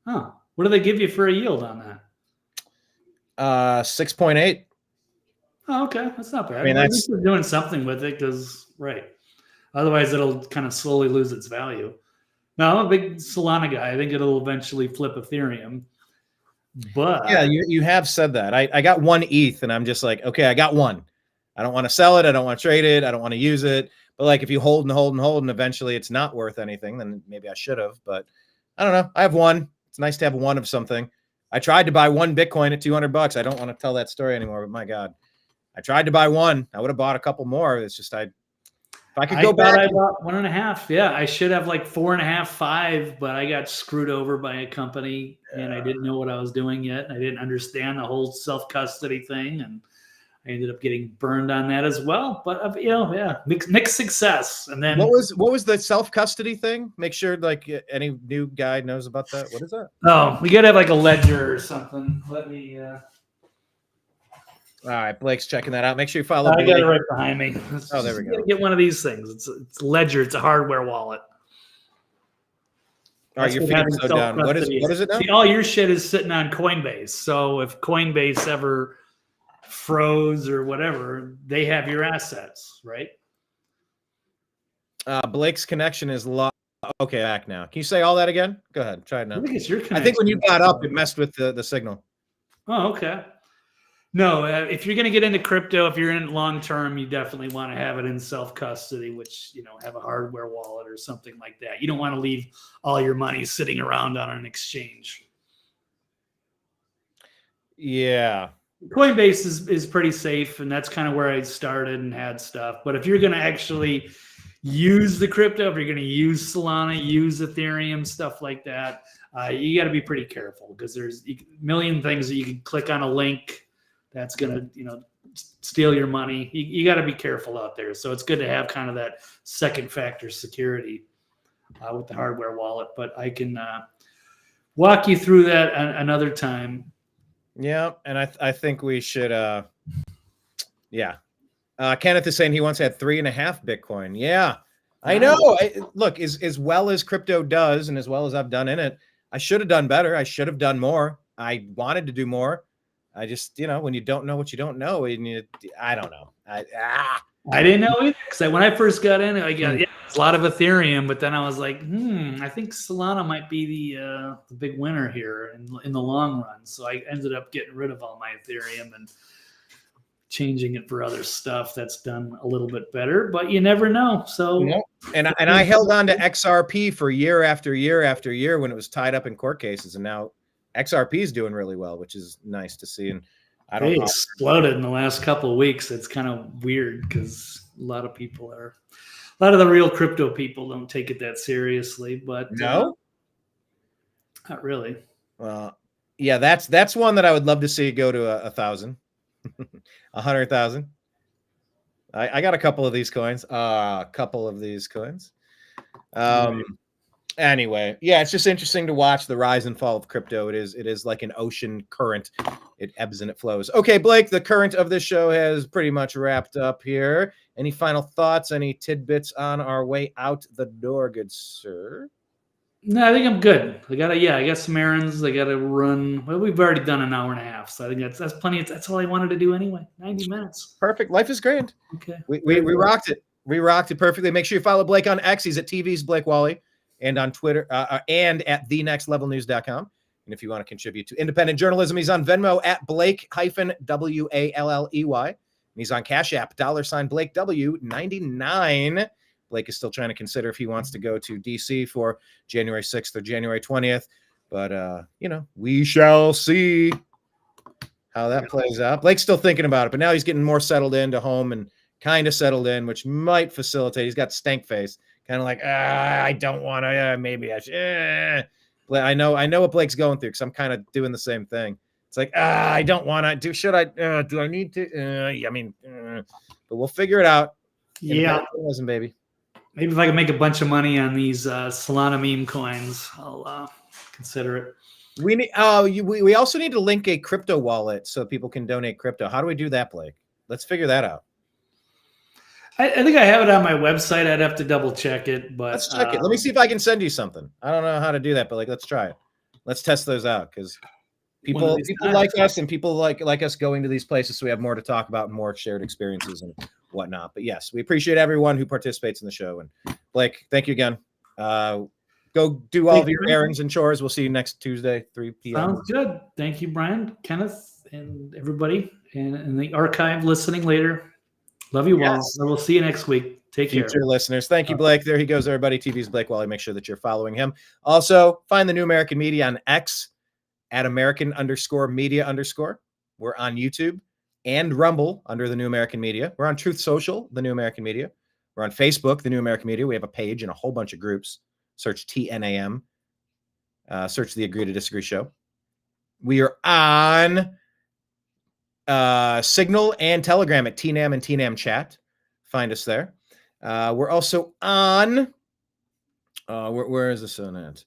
Huh. What do they give you for a yield on that? 6.8. Oh, okay. That's not bad. I mean, at least they're doing something with it, because otherwise it'll kind of slowly lose its value. Now, I'm a big Solana guy. I think it'll eventually flip Ethereum. But yeah, you have said that. I got one ETH, and I'm just like, okay, I got one. I don't want to sell it. I don't want to trade it. I don't want to use it. But like, if you hold and hold and hold, and eventually it's not worth anything, then maybe I should have. But I don't know. I have one. It's nice to have one of something. I tried to buy one Bitcoin at $200. I don't want to tell that story anymore, but my God, I tried to buy one. I would have bought a couple more. It's just if I could go back. I bought 1.5. Yeah, I should have like 4.5, 5, but I got screwed over by a company, and I didn't know what I was doing yet. I didn't understand the whole self-custody thing, and I ended up getting burned on that as well. But mixed success. And then what was the self-custody thing? Make sure like any new guy knows about that. What is that? Oh, we gotta have like a ledger or something. Let me. All right, Blake's checking that out. Make sure you follow. I got it right behind me. Oh, there we go. Get one of these things. It's Ledger. It's a hardware wallet. All right, your feet are so down. What is it now? See, all your shit is sitting on Coinbase. So if Coinbase ever froze or whatever, they have your assets, right? Blake's connection is lost. Okay, back now. Can you say all that again? Go ahead. Try it now. I think it's your connection. I think when you got up, it messed with the signal. Oh, okay. No, if you're going to get into crypto, if you're in it long term, you definitely want to have it in self-custody, which, have a hardware wallet or something like that. You don't want to leave all your money sitting around on an exchange. Yeah. Coinbase is pretty safe, and that's kind of where I started and had stuff. But if you're going to actually use the crypto, if you're going to use Solana, use Ethereum, stuff like that, you got to be pretty careful, because there's a million things that you can click on a link that's going to, steal your money. You got to be careful out there. So it's good to have kind of that second factor security with the hardware wallet. But I can walk you through that another time. Yeah, and I think we should. Kenneth is saying he once had 3.5 Bitcoin. Yeah, I know. Look, as well as crypto does, and as well as I've done in it, I should have done better. I should have done more. I wanted to do more. I just, when you don't know what you don't know, and I don't know. I didn't know either, because when I first got in, I got it's a lot of Ethereum, but then I was like, I think Solana might be the big winner here in the long run. So I ended up getting rid of all my Ethereum, and changing it for other stuff that's done a little bit better, but you never know. So, and I held on to XRP for year after year after year when it was tied up in court cases, and now XRP is doing really well, which is nice to see. And I don't they know. exploded in the last couple of weeks. It's kind of weird because a lot of the real crypto people don't take it that seriously, but no, not really. Well, yeah, that's one that I would love to see go to 1,000, 100,000. I got a couple of these coins. Anyway, yeah, it's just interesting to watch the rise and fall of crypto. It is like an ocean current. It ebbs and it flows. Okay, Blake, the current of this show has pretty much wrapped up here. Any final thoughts, any tidbits on our way out the door, good sir? No, I think I'm good. I got some errands. I got to run. Well, we've already done an hour and a half, so I think that's plenty. That's all I wanted to do anyway. 90 minutes. Perfect. Life is grand. Okay. We rocked it. We rocked it perfectly. Make sure you follow Blake on X. He's at TV's Blake Walley, and on Twitter and at thenextlevelnews.com. And if you want to contribute to independent journalism, he's on Venmo at Blake-Walley. And he's on Cash App, $Blake W99. Blake is still trying to consider if he wants to go to DC for January 6th or January 20th. But, we shall see how that plays out. Blake's still thinking about it, but now he's getting more settled into home and kind of settled in, which might facilitate. He's got stank face, kind of like, I don't want to, maybe I should. I know what Blake's going through because I'm kind of doing the same thing. It's like, I don't want to do. Should I? Do I need to? But we'll figure it out. Yeah, listen, baby. Maybe if I can make a bunch of money on these Solana meme coins, I'll consider it. We need. We also need to link a crypto wallet so people can donate crypto. How do we do that, Blake? Let's figure that out. I think I have it on my website. I'd have to double check it, but let's check it. Let me see if I can send you something. I don't know how to do that, but let's try it. Let's test those out because people like us and people like us going to these places, so we have more to talk about and more shared experiences and whatnot. But yes, we appreciate everyone who participates in the show. And Blake, thank you again. Go do all of your errands and chores. We'll see you next Tuesday, 3 p.m. Sounds good. Thank you, Brian, Kenneth, and everybody and the archive listening later. Love you all. We'll see you next week. Take care. Future listeners. Thank you, Blake. There he goes, everybody. TV's Blake Walley. Make sure that you're following him. Also, find the New American Media on X at American_media_. We're on YouTube and Rumble under the New American Media. We're on Truth Social, the New American Media. We're on Facebook, the New American Media. We have a page and a whole bunch of groups. Search TNAM. Search the Agree to Disagree Show. We are on Signal and Telegram at TNAM and TNAM Chat. Find us there. We're also on where is this on at?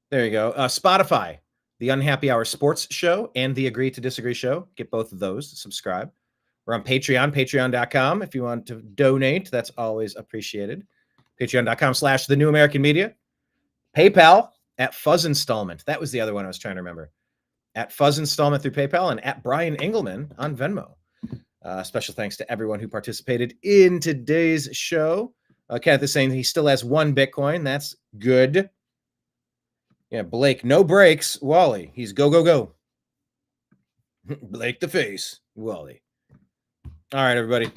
There you go. Spotify, the Unhappy Hour Sports Show and the Agree to Disagree Show. Get both of those. Subscribe. We're on Patreon, patreon.com. If you want to donate, that's always appreciated. Patreon.com/the New American Media. PayPal at Fuzz Installment. That was the other one I was trying to remember. At Fuzz Installment through PayPal and at Brian Engelman on Venmo. Special thanks to everyone who participated in today's show. Kenneth is saying he still has 1 Bitcoin. That's good. Yeah, Blake, no breaks. Walley, he's go, go, go. Blake the face. Walley. All right, everybody.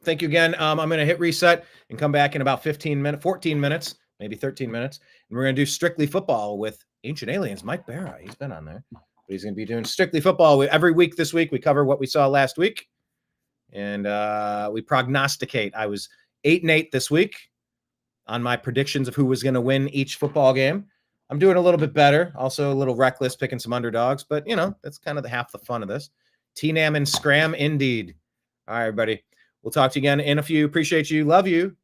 Thank you again. I'm going to hit reset and come back in about 14 minutes, maybe 13 minutes. And we're going to do Strictly Football with Ancient Aliens. Mike Barra, he's been on there. But he's going to be doing Strictly Football every week this week. We cover what we saw last week. And we prognosticate. I was 8-8 this week on my predictions of who was going to win each football game. I'm doing a little bit better. Also a little reckless, picking some underdogs. But, that's kind of half the fun of this. TNAM and Scram, indeed. All right, everybody. We'll talk to you again in a few. Appreciate you. Love you.